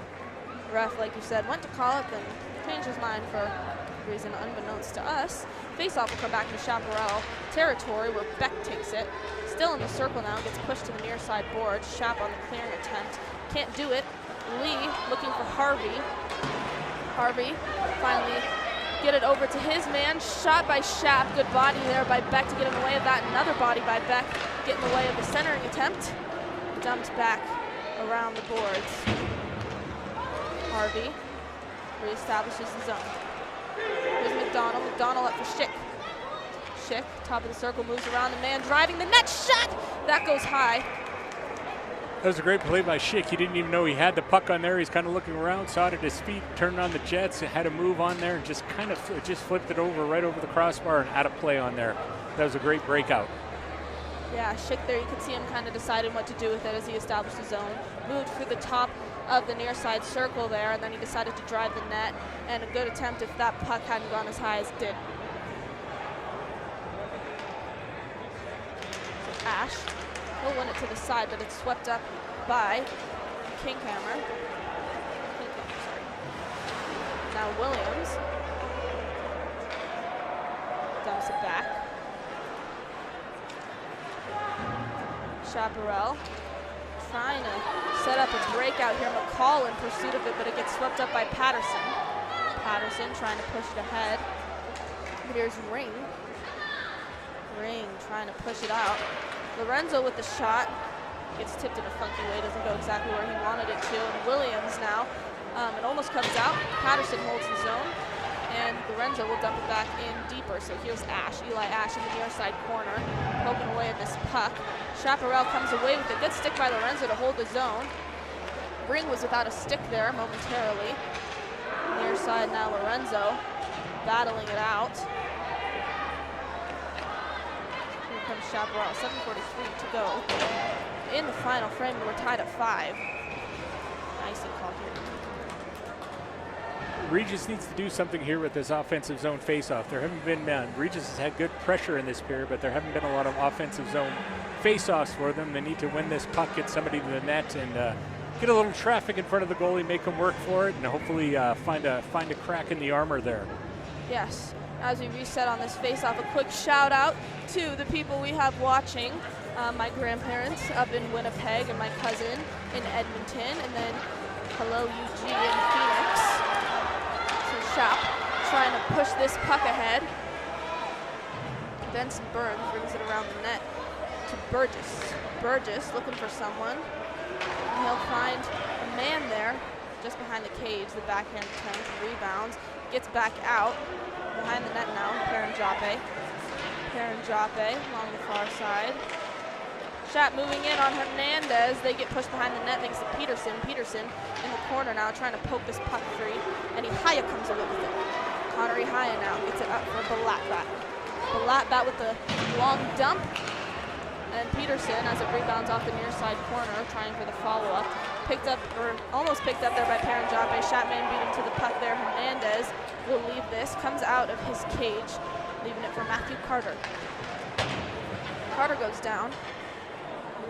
Speaker 1: The ref, like you said, went to call it, then changed his mind for a reason unbeknownst to us. Face-off will come back to Chaparral territory where Beck takes it. Still in the circle now, gets pushed to the near side board. Shap on the clearing attempt. Can't do it. Lee looking for Harvey. Harvey finally get it over to his man. Shot by Shap. Good body there by Beck to get in the way of that. Another body by Beck get in the way of the centering attempt. Dumped back around the boards. Harvey reestablishes the zone. Here's McDonald. McDonald up for Schick. Schick, top of the circle, moves around the man, driving the net shot. That goes high.
Speaker 2: That was a great play by Schick. He didn't even know he had the puck on there. He's kind of looking around, saw it at his feet, turned on the Jets, had a move on there, and just kind of flipped it over right over the crossbar and had a play on there. That was a great breakout.
Speaker 1: Yeah, Schick there, you could see him kind of deciding what to do with it as he established the zone. Moved through the top of the near side circle there, and then he decided to drive the net, and a good attempt if that puck hadn't gone as high as it did. So Ash will win it to the side, but it's swept up by Kinghammer. Sorry. Now Williams dumps it back. Chaparral trying to set up a breakout here. McCall in pursuit of it, but it gets swept up by Patterson. Patterson trying to push it ahead. Here's Ring. Ring trying to push it out. Lorenzo with the shot. Gets tipped in a funky way, doesn't go exactly where he wanted it to. And Williams now, it almost comes out. Patterson holds the zone, and Lorenzo will dump it back in deeper. So here's Ash, Eli Ash in the near side corner, poking away at this puck. Chaparral comes away with a good stick by Lorenzo to hold the zone. Ring was without a stick there momentarily. Near side now Lorenzo battling it out. Here comes Chaparral, 7:43 to go in the final frame, and we're tied at 5. Nicely called here.
Speaker 2: Regis needs to do something here with this offensive zone face-off. There haven't been, Regis has had good pressure in this period, but there haven't been a lot of offensive zone face-offs for them. They need to win this puck, get somebody to the net, and get a little traffic in front of the goalie, make them work for it, and hopefully find a crack in the armor there.
Speaker 1: Yes, as we reset on this face-off, a quick shout out to the people we have watching. My grandparents up in Winnipeg and my cousin in Edmonton, and then hello UG in Phoenix. So Shap trying to push this puck ahead. Benson Burns brings it around the net to Burgess. Burgess looking for someone. And he'll find a man there just behind the cage. The backhand attempt, rebounds, gets back out. Behind the net now, Perrin Joppe along the far side. Shot moving in on Hernandez. They get pushed behind the net thanks to Peterson. Peterson in the corner now trying to poke this puck free. And Ihaya comes away with it. Connor Ihaya now gets it up for Balatbat. Balatbat with the long dump. And Peterson, as it rebounds off the near side corner, trying for the follow-up. Picked up, or almost picked up there by Perrin Joppe. Shotman beat him to the puck there. Hernandez will leave this. Comes out of his cage, leaving it for Matthew Carter. Carter goes down.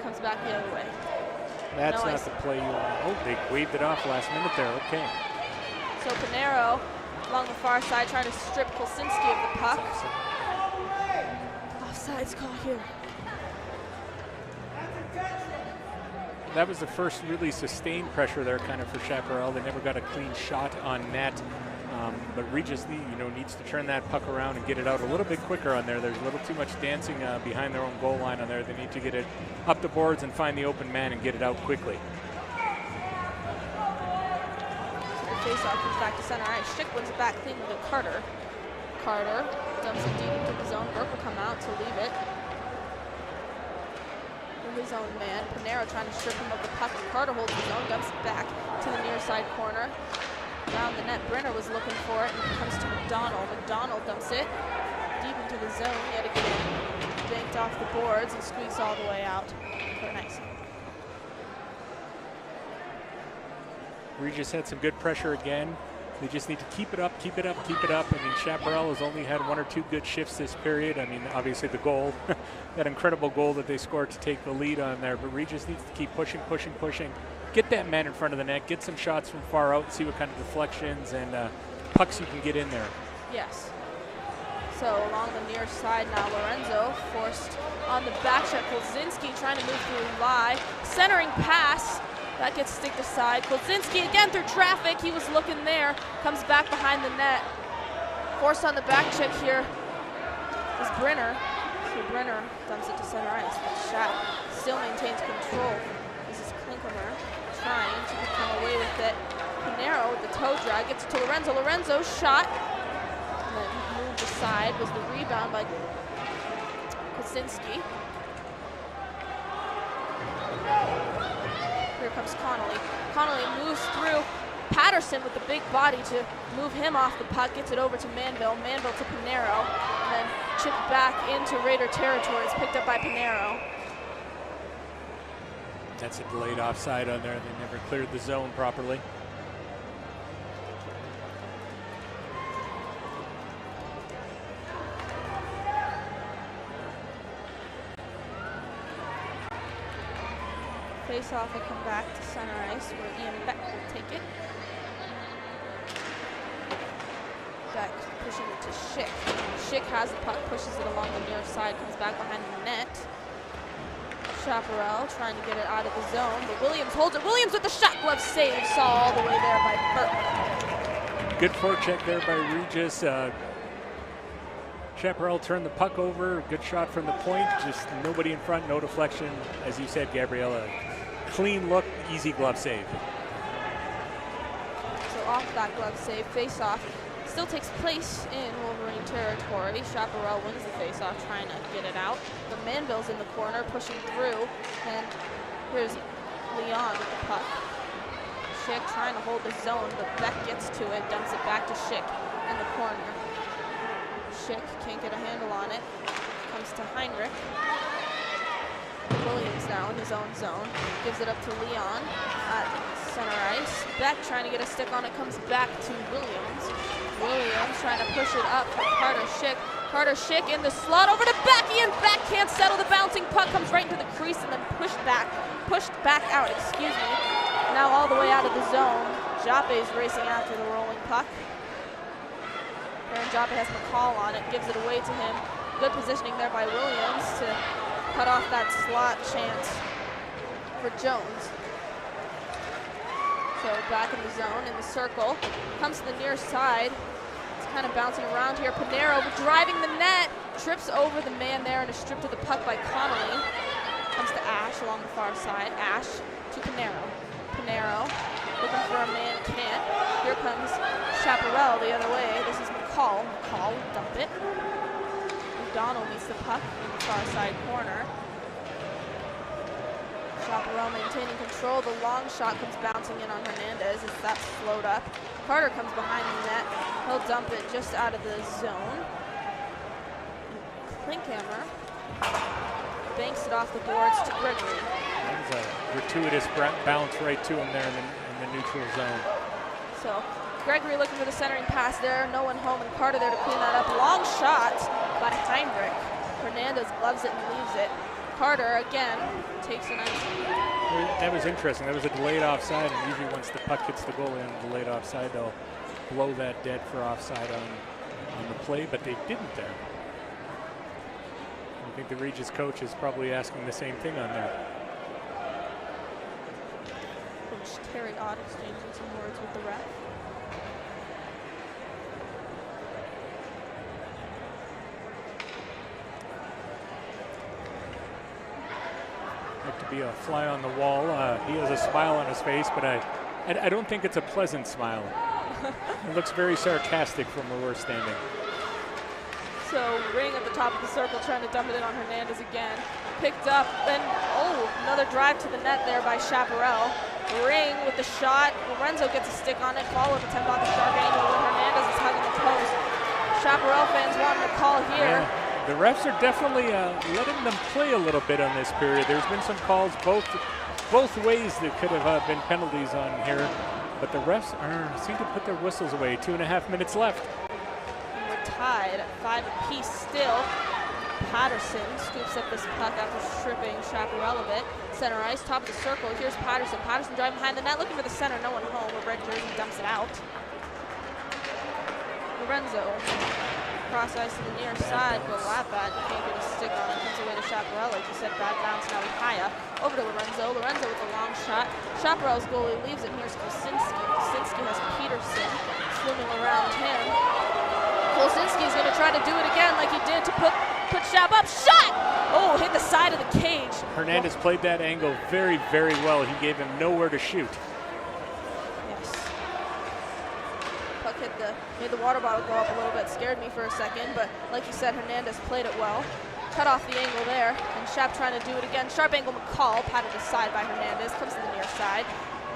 Speaker 1: Comes back the other way.
Speaker 2: That's not the play you want. Oh, they waved it off last minute there. Okay.
Speaker 1: So Pinero along the far side trying to strip Kolsinski of the puck. Offsides call here.
Speaker 2: That was the first really sustained pressure there kind of for Chaparral. They never got a clean shot on net. But Regis needs to turn that puck around and get it out a little bit quicker on there. There's a little too much dancing behind their own goal line on there. They need to get it up the boards and find the open man and get it out quickly.
Speaker 1: So the faceoff comes back to center ice. Schick wins it back clean to Carter. Carter dumps it deep into the zone. Burke will come out to leave it. His own man. Pinero trying to strip him of the puck. Carter holds his own, dumps it back to the near side corner. Around the net, Brenner was looking for it, and it comes to McDonald. McDonald dumps it deep into the zone. Yet again, banked off the boards and squeezed all the way out. Very nice.
Speaker 2: Regis had some good pressure again. They just need to keep it up, keep it up, keep it up. I mean, Chaparral has only had 1 or 2 good shifts this period. I mean, obviously the goal, that incredible goal that they scored to take the lead on there. But Regis needs to keep pushing, pushing, pushing. get that man in front of the net, get some shots from far out, see what kind of deflections and pucks you can get in there.
Speaker 1: Yes. So along the near side now, Lorenzo forced on the back check. Kolzinski trying to move through Lai. Centering pass. That gets sticked aside. Kolzinski again through traffic. He was looking there. Comes back behind the net. Forced on the back check here is Brenner. So Brenner dumps it to center ice. But Schaap still maintains control. This is Klinkemer trying to come away with it. Pinero with the toe drag gets it to Lorenzo. Lorenzo's shot. And then moved aside was the rebound by Kolzinski. Here comes Connolly. Connolly moves through Patterson with the big body to move him off the puck, gets it over to Manville. Manville to Pinero, and then chipped back into Raider territory. It's picked up by Pinero.
Speaker 2: That's a delayed offside on there. They never cleared the zone properly.
Speaker 1: Face-off will come back to center ice where Ian Beck will take it. Beck pushing it to Schick. Schick has the puck, pushes it along the near side, comes back behind the net. Chaparral trying to get it out of the zone, but Williams holds it. Williams with the shot glove save, saw all the way there by Burke.
Speaker 2: Good forecheck there by Regis. Chaparral turned the puck over. Good shot from the point. Just nobody in front, no deflection. As you said, Gabriella, clean look, easy glove save.
Speaker 1: So off that glove save, face-off still takes place in Wolverine territory. Chaparral wins the face-off, trying to get it out. But Manville's in the corner, pushing through. And here's Leon with the puck. Schick trying to hold the zone, but Beck gets to it, dumps it back to Schick in the corner. Schick can't get a handle on it. Comes to Heinrich. Williams now in his own zone. Gives it up to Leon at center ice. Beck trying to get a stick on it, comes back to Williams. Williams trying to push it up for Carter Schick. Carter Schick in the slot over to Beck. Ian Beck can't settle the bouncing puck, comes right into the crease and then pushed back out, excuse me. Now all the way out of the zone. Joppe's racing after the rolling puck. Aaron Joppe has McCall on it, gives it away to him. Good positioning there by Williams to cut off that slot chance for Jones. So back in the zone, in the circle. Comes to the near side. It's kind of bouncing around here. Pinero driving the net. Trips over the man there and is stripped of the puck by Connolly. Comes to Ash along the far side. Ash to Pinero. Pinero looking for a man, can't. Here comes Chaparral the other way. This is McCall. McCall will dump it. O'Donnell meets the puck in the far side corner. Chaparral maintaining control. The long shot comes bouncing in on Hernandez as that's slowed up. Carter comes behind the net. He'll dump it just out of the zone. Klinkhammer banks it off the boards to Gregory.
Speaker 2: That was a gratuitous bounce right to him there in the neutral zone.
Speaker 1: So Gregory looking for the centering pass there. No one home, and Carter there to clean that up. Long shot by Heinrich. Hernandez gloves it and leaves it. Carter again takes a nice.
Speaker 2: That was interesting. That was a delayed offside, and usually once the puck hits the goal in delayed offside, they'll blow that dead for offside on the play, but they didn't there. I think the Regis coach is probably asking the same thing on there.
Speaker 1: Coach Terry Ott exchanging some words with the ref.
Speaker 2: Like to be a fly on the wall. He has a smile on his face, but I don't think it's a pleasant smile. It looks very sarcastic from where we're standing.
Speaker 1: So Ring at the top of the circle trying to dump it in on Hernandez again. Picked up, then, another drive to the net there by Chaparral. Ring with the shot. Lorenzo gets a stick on it. Follow-up attempt on the sharp angle when Hernandez is hugging the post. Chaparral fans wanting to call here.
Speaker 2: Yeah. The refs are definitely letting them play a little bit on this period. There's been some calls both ways that could have been penalties on here, but the refs seem to put their whistles away. 2.5 minutes left.
Speaker 1: And we're tied at 5 apiece still. Patterson scoops up this puck after stripping Chaparral a bit. Center ice, top of the circle. Here's Patterson. Patterson driving behind the net, looking for the center. No one home. A red jersey dumps it out. Lorenzo. Cross ice to the near side. Balabat can't get a stick on it. Comes away to Chaparral. Like you said, bad bounce. Now Haya. Over to Lorenzo. Lorenzo with a long shot. Chaparral's goalie leaves it. Here's Kosinski. Kosinski has Peterson swimming around him. Kosinski's going to try to do it again like he did to put Chap up. Shot! Oh, hit the side of the cage.
Speaker 2: Hernandez played that angle very, very well. He gave him nowhere to shoot.
Speaker 1: Yes. Puck made the water bottle go up a little bit. Scared me for a second, but like you said, Hernandez played it well. Cut off the angle there, and Chap trying to do it again. Sharp angle McCall, patted aside by Hernandez. Comes to the near side.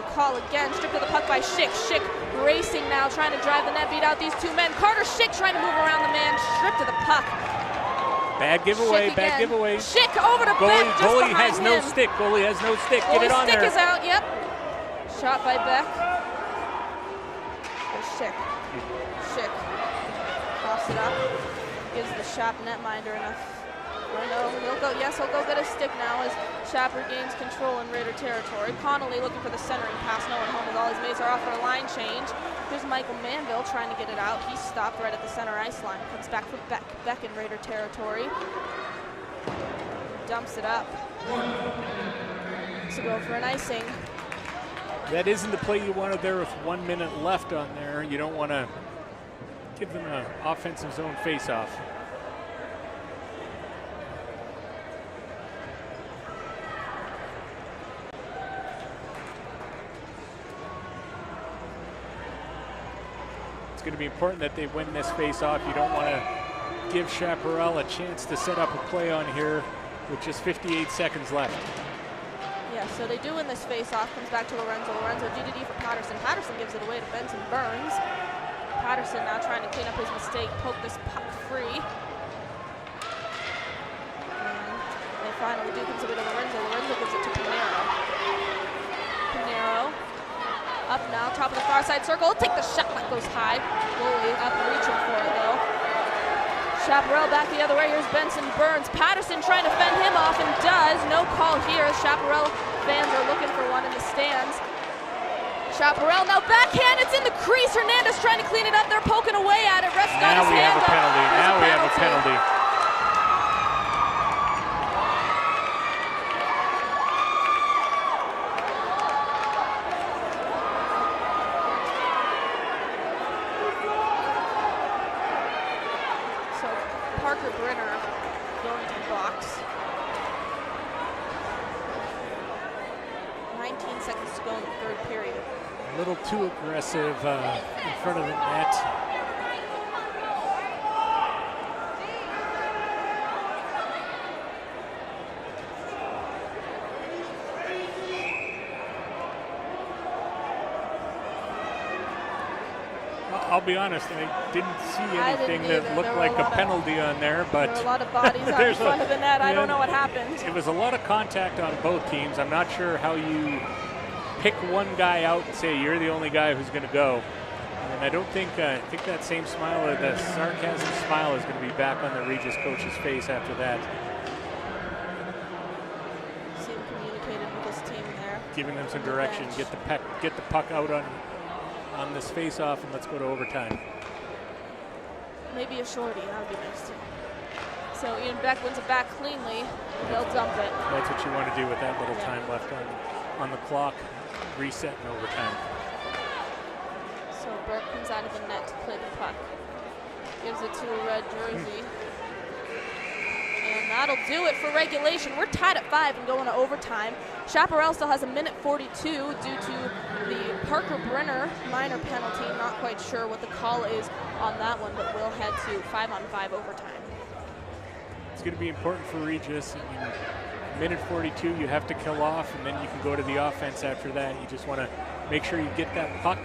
Speaker 1: McCall again, stripped of the puck by Schick. Schick racing now, trying to drive the net, beat out these two men. Carter Schick trying to move around the man, stripped of the puck.
Speaker 2: Bad giveaway, bad giveaway.
Speaker 1: Schick over to Beck, just
Speaker 2: goalie
Speaker 1: behind
Speaker 2: has
Speaker 1: him.
Speaker 2: no stick. Goalie has no stick. Get it on
Speaker 1: stick
Speaker 2: there.
Speaker 1: Is out, yep. Shot by Beck. There's Schick. Schick coughs it up. Gives the Shop netminder enough. He'll go get a stick now as Shop regains control in Raider territory. Connolly looking for the centering pass. No one home as all his mates are off for a line change. Here's Michael Manville trying to get it out. He's stopped right at the center ice line. Comes back for Beck. Beck in Raider territory. Dumps it up. To go for an icing.
Speaker 2: That isn't the play you wanted there with 1 minute left on there. You don't want to give them an offensive zone face-off. It's going to be important that they win this face-off. You don't want to give Chaparral a chance to set up a play on here with just 58 seconds left.
Speaker 1: Yeah, so they do win this face-off. Comes back to Lorenzo. Lorenzo D for Patterson. Patterson gives it away to Benson Burns. Patterson now trying to clean up his mistake, poke this puck free. And they finally do comes away to Lorenzo. Lorenzo gives it to Pinero. Pinero up now, top of the far side circle. He'll take the shot that goes high. Goalie up reaching for it though. Chaparral back the other way. Here's Benson Burns. Patterson trying to fend him off and does. No call here. Chaparral fans are looking for one in the stands. Chaparral now backhand. It's in the crease. Hernandez trying to clean it up. They're poking away at it. Ref's got his hand up.
Speaker 2: Now we have a penalty.
Speaker 1: Going to the box. 19 seconds to go in the third period.
Speaker 2: A little too aggressive in front of the net. I'll be honest, I didn't see anything that looked like a penalty on there, but
Speaker 1: there were a lot of bodies out in front of the net. I don't know what happened.
Speaker 2: It was a lot of contact on both teams. I'm not sure how you pick one guy out and say you're the only guy who's going to go. And I don't think I think that same smile, or the sarcasm smile, is going to be back on the Regis coach's face after that.
Speaker 1: Seemed communicated with his team there.
Speaker 2: Giving them some direction. Get the puck out on this face-off, and let's go to overtime.
Speaker 1: Maybe a shorty, that would be nice too. So Ian Beck wins it back cleanly. They'll dump it.
Speaker 2: That's what you want to do with that little time left on the clock. Reset in overtime.
Speaker 1: So Burke comes out of the net to play the puck. Gives it to a red jersey. And that'll do it for regulation. We're tied at 5 and going to overtime. Chaparral still has 1:42 due to the Parker Brenner minor penalty. Not quite sure what the call is on that one, but we'll head to 5-on-5 overtime.
Speaker 2: It's going to be important for Regis. Minute 42, you have to kill off, and then you can go to the offense after that. You just want to make sure you get that puck,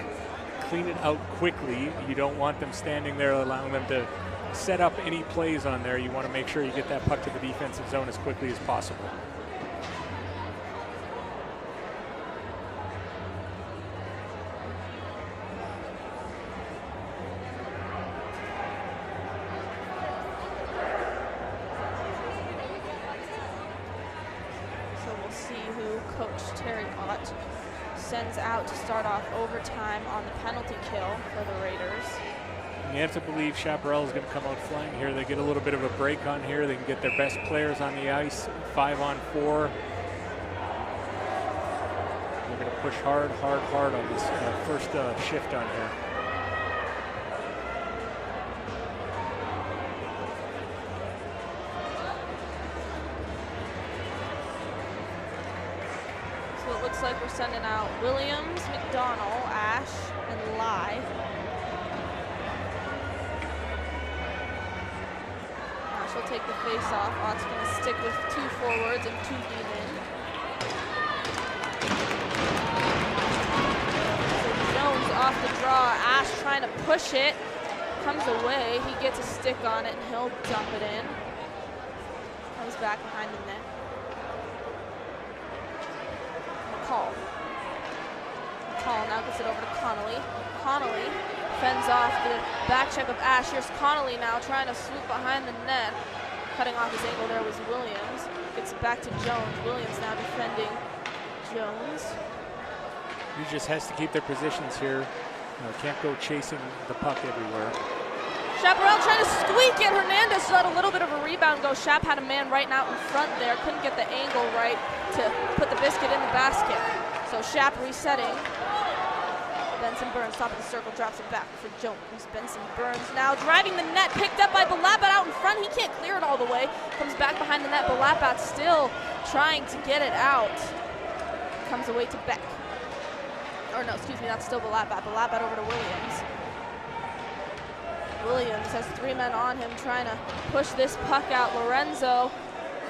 Speaker 2: clean it out quickly. You don't want them standing there allowing them to set up any plays on there. You want to make sure you get that puck to the defensive zone as quickly as possible.
Speaker 1: who coach Terry Ott sends out to start off overtime on the penalty kill for the Raiders.
Speaker 2: And you have to believe Chaparral is going to come out flying here. They get a little bit of a break on here. They can get their best players on the ice, 5-on-4. They're going to push hard on this first shift on here.
Speaker 1: So it looks like we're sending out Williams, McDonald, Ash, and Lai. Ash will take the face-off. Ott's going to stick with 2 forwards and 2 D-men. So Jones off the draw. Ash trying to push it. Comes away. He gets a stick on it, and he'll dump it in. Comes back behind the net. McCall now gets it over to Connolly. Connolly fends off the back check of Ash. Here's Connolly now trying to swoop behind the net. Cutting off his ankle there was Williams. Gets it back to Jones. Williams now defending Jones.
Speaker 2: He just has to keep their positions here. Can't go chasing the puck everywhere.
Speaker 1: Chaparral trying to squeak it. Hernandez let a little bit of a rebound go. Chap had a man right out in front there. Couldn't get the angle right to put the biscuit in the basket. So Chap resetting. Benson Burns, top of the circle, drops it back for Jones. Benson Burns now driving the net, picked up by Balabat out in front. He can't clear it all the way. Comes back behind the net. Balabat still trying to get it out. Comes away to Beck. Or no, excuse me, that's still Balabat. Balabat over to Williams. Williams has 3 men on him trying to push this puck out. Lorenzo.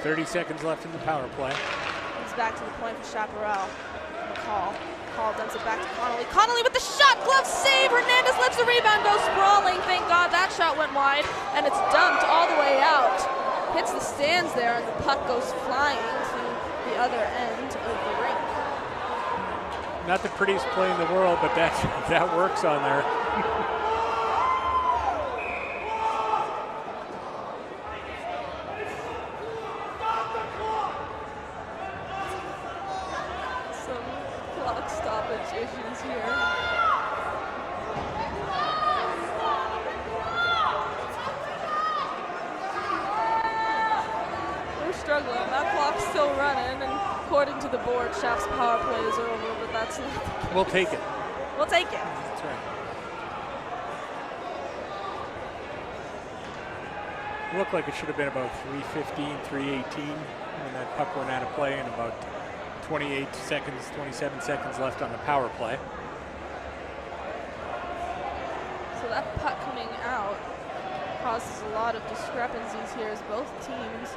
Speaker 2: 30 seconds left in the power play.
Speaker 1: Comes back to the point for Chaparral. McCall. McCall dumps it back to Connolly. Connolly with the shot, glove save. Hernandez lets the rebound go sprawling. Thank God that shot went wide, and it's dumped all the way out. Hits the stands there, and the puck goes flying to the other end of the rink.
Speaker 2: Not the prettiest play in the world, but that works on there.
Speaker 1: Clock stoppage issues here. We're struggling. That clock's still running, and according to the board, Chap's power play is over, but that's not the case.
Speaker 2: We'll take it.
Speaker 1: We'll take it.
Speaker 2: That's right. It looked like it should have been about 3:15, 3:18 when that puck went out of play, and about 28 seconds, 27 seconds left on the power play.
Speaker 1: So that puck coming out causes a lot of discrepancies here as both teams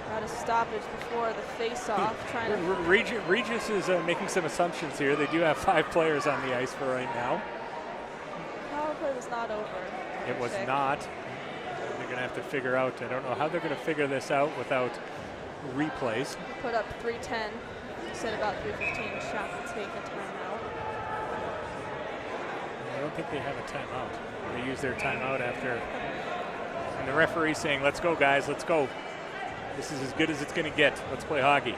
Speaker 1: got a stoppage before the face-off. Trying to
Speaker 2: Regis is making some assumptions here. They do have 5 players on the ice for right now.
Speaker 1: Power play was not over.
Speaker 2: It was not. They're going to have to figure out. I don't know how they're going to figure this out without replays.
Speaker 1: Put up 3:10. You said about 3:15. Shot will take a timeout.
Speaker 2: I don't think they have a timeout. They use their timeout after. And the referee's saying, let's go, guys, let's go. This is as good as it's going to get. Let's play hockey.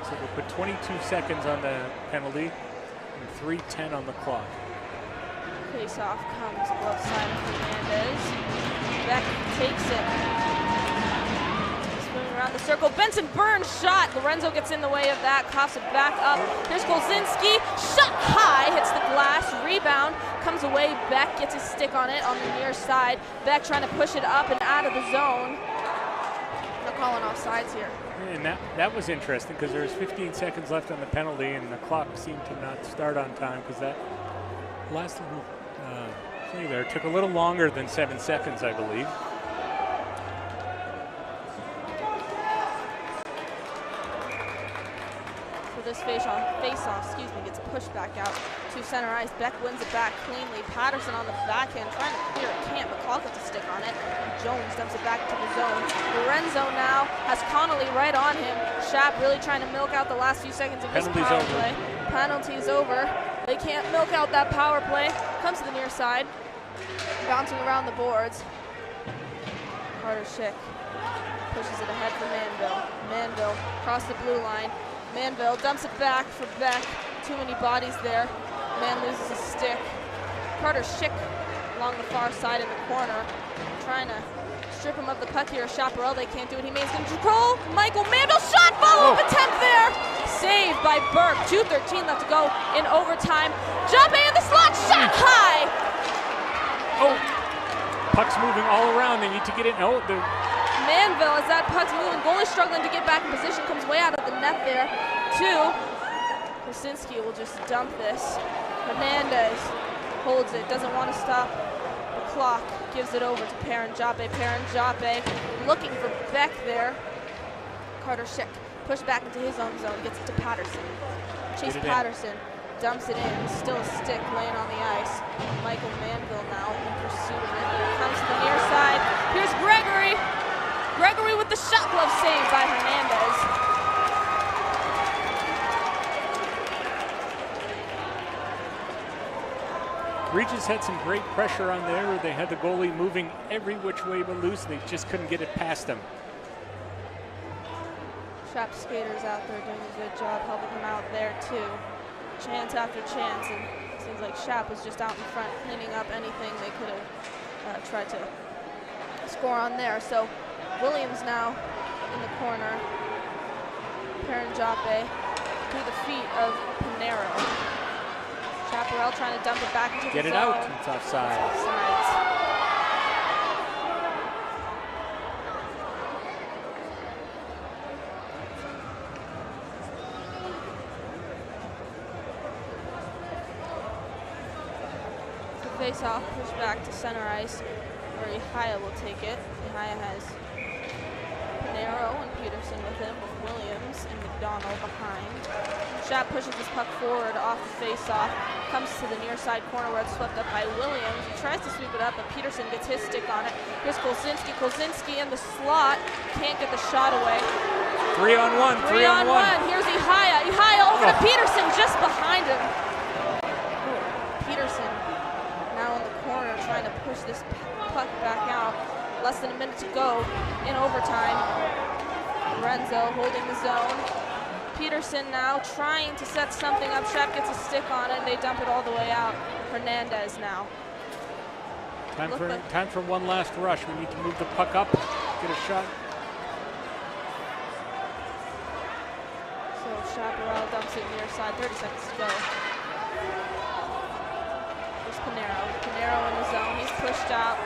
Speaker 2: So we'll put 22 seconds on the penalty and 3:10 on the clock.
Speaker 1: Face-off comes glove side of Hernandez. Beck takes it. Spinning around the circle. Benson Burns shot. Lorenzo gets in the way of that. Coughs it back up. Here's Kolzinski. Shot high. Hits the glass. Rebound. Comes away. Beck gets his stick on it on the near side. Beck trying to push it up and out of the zone. They're calling off sides here.
Speaker 2: And that was interesting because there was 15 seconds left on the penalty, and the clock seemed to not start on time because that last little play there took a little longer than 7 seconds, I believe.
Speaker 1: So this face-off, gets pushed back out to center ice. Beck wins it back cleanly. Patterson on the backhand trying to clear it, can't, but McCall gets a stick on it. And Jones dumps it back to the zone. Lorenzo now has Connolly right on him. Shap really trying to milk out the last few seconds of this power play. Penalty's over. They can't milk out that power play. Comes to the near side, bouncing around the boards. Carter Schick pushes it ahead for Manville. Manville across the blue line. Manville dumps it back for Beck. Too many bodies there. Man loses a stick. Carter Schick along the far side in the corner, trying to strip him of the puck here. Chaparral, they can't do it. He makes control. Michael Manville shot, follow-up attempt there. Saved by Burke. 2:13 left to go in overtime. Jump in the slot, shot high.
Speaker 2: Oh, puck's moving all around. They need to get it. No,
Speaker 1: Manville, as that puck's moving, goalie struggling to get back in position, comes way out of the net there. Krasinski will just dump this. Hernandez holds it, doesn't want to stop the clock, gives it over to Perrin Joppe. Perrin Joppe looking for Beck there. Carter Schick pushed back into his own zone, gets it to Patterson. Chase Patterson dumps it in, still a stick laying on the ice. Michael Manville now in pursuit of it. Here comes to the near side. Here's Gregory. Gregory with the shot glove save by Hernandez.
Speaker 2: Regis had some great pressure on there. They had the goalie moving every which way but loose. They just couldn't get it past him.
Speaker 1: Shop skaters out there doing a good job helping him out there too. Chance after chance, and it seems like Shap was just out in front cleaning up anything they could have tried to score on there. So Williams now in the corner. Perrin Joppe through the feet of Pinero. Chaparral trying to dump it back into the zone.
Speaker 2: Get it out. It's offside.
Speaker 1: So face off, push back to center ice, where Ihaya will take it. Ihaya has Pinero and Peterson with him, with Williams and McDonald behind. Shap pushes this puck forward off the face-off, comes to the near side corner where it's swept up by Williams. He tries to sweep it up, but Peterson gets his stick on it. Here's Kolzinski. Kolzinski in the slot, can't get the shot away.
Speaker 2: 3-on-1, 3-on-1.
Speaker 1: Here's Ihaya. Ihaya over to Peterson, just behind him. Peterson now in the corner trying to push this puck back out. Less than a minute to go in overtime. Renzo holding the zone. Peterson now trying to set something up. Shep gets a stick on it, and they dump it all the way out. Hernandez now.
Speaker 2: Time for one last rush. We need to move the puck up, get a shot.
Speaker 1: So Chaparral dumps it near side. 30 seconds to go. There's Pinero. Pinero in the zone. He's pushed out.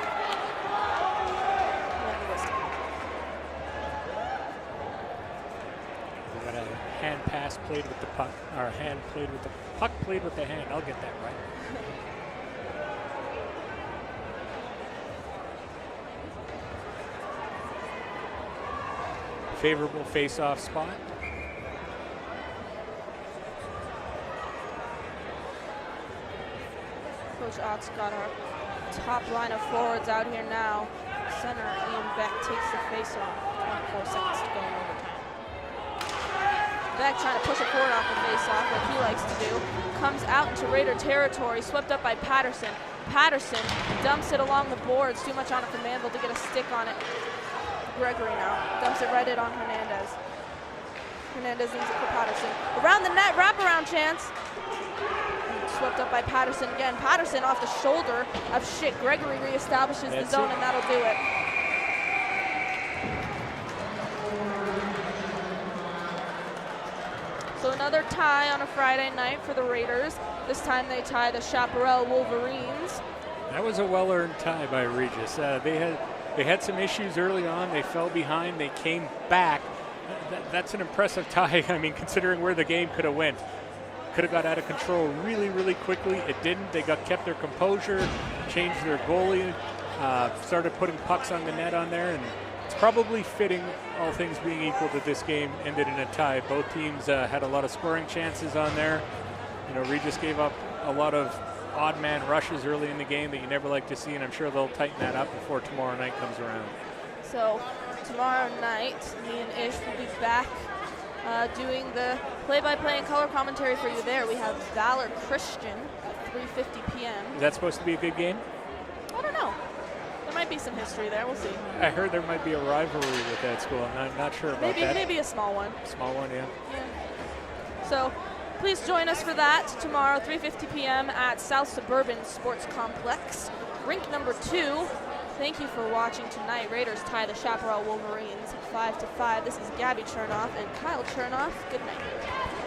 Speaker 2: Hand pass played with the puck, or hand played with the puck played with the hand. I'll get that right. Favorable face-off spot.
Speaker 1: Coach Ott's got our top line of forwards out here now. Center Ian Beck takes the face-off. 24 seconds to go in overtime. Beck trying to push it forward off the face-off like he likes to do. Comes out into Raider territory, swept up by Patterson. Patterson dumps it along the boards. Too much on it for Manville to get a stick on it. Gregory now dumps it right in on Hernandez. Hernandez needs it for Patterson. Around the net, wraparound chance. Swept up by Patterson again. Patterson off the shoulder of Schick. Gregory reestablishes the zone, and that'll do it. So another tie on a Friday night for the Raiders. This time they tie the Chaparral Wolverines.
Speaker 2: That was a well-earned tie by Regis. They had some issues early on. They fell behind. They came back. That's an impressive tie. I mean, considering where the game could have went. Could have got out of control really, really quickly. It didn't. They kept their composure, changed their goalie, started putting pucks on the net on there, and it's probably fitting, all things being equal, that this game ended in a tie. Both teams had a lot of scoring chances on there. You know, Regis gave up a lot of odd man rushes early in the game that you never like to see, and I'm sure they'll tighten that up before tomorrow night comes around. So tomorrow night, me and Ish will be back doing the play-by-play and color commentary for you there. We have Valor Christian at 3:50 p.m. Is that supposed to be a good game?
Speaker 1: I don't know. There might might be some history there. We'll see.
Speaker 3: I heard there might be a rivalry with that school. I'm not sure about that.
Speaker 1: Maybe a small one.
Speaker 3: Small one, yeah.
Speaker 1: So please join us for that tomorrow, 3:50 p.m. at South Suburban Sports Complex, rink number 2. Thank you for watching tonight. Raiders tie the Chaparral Wolverines 5-5. This is Gabby Chernoff and Kyle Chernoff. Good night.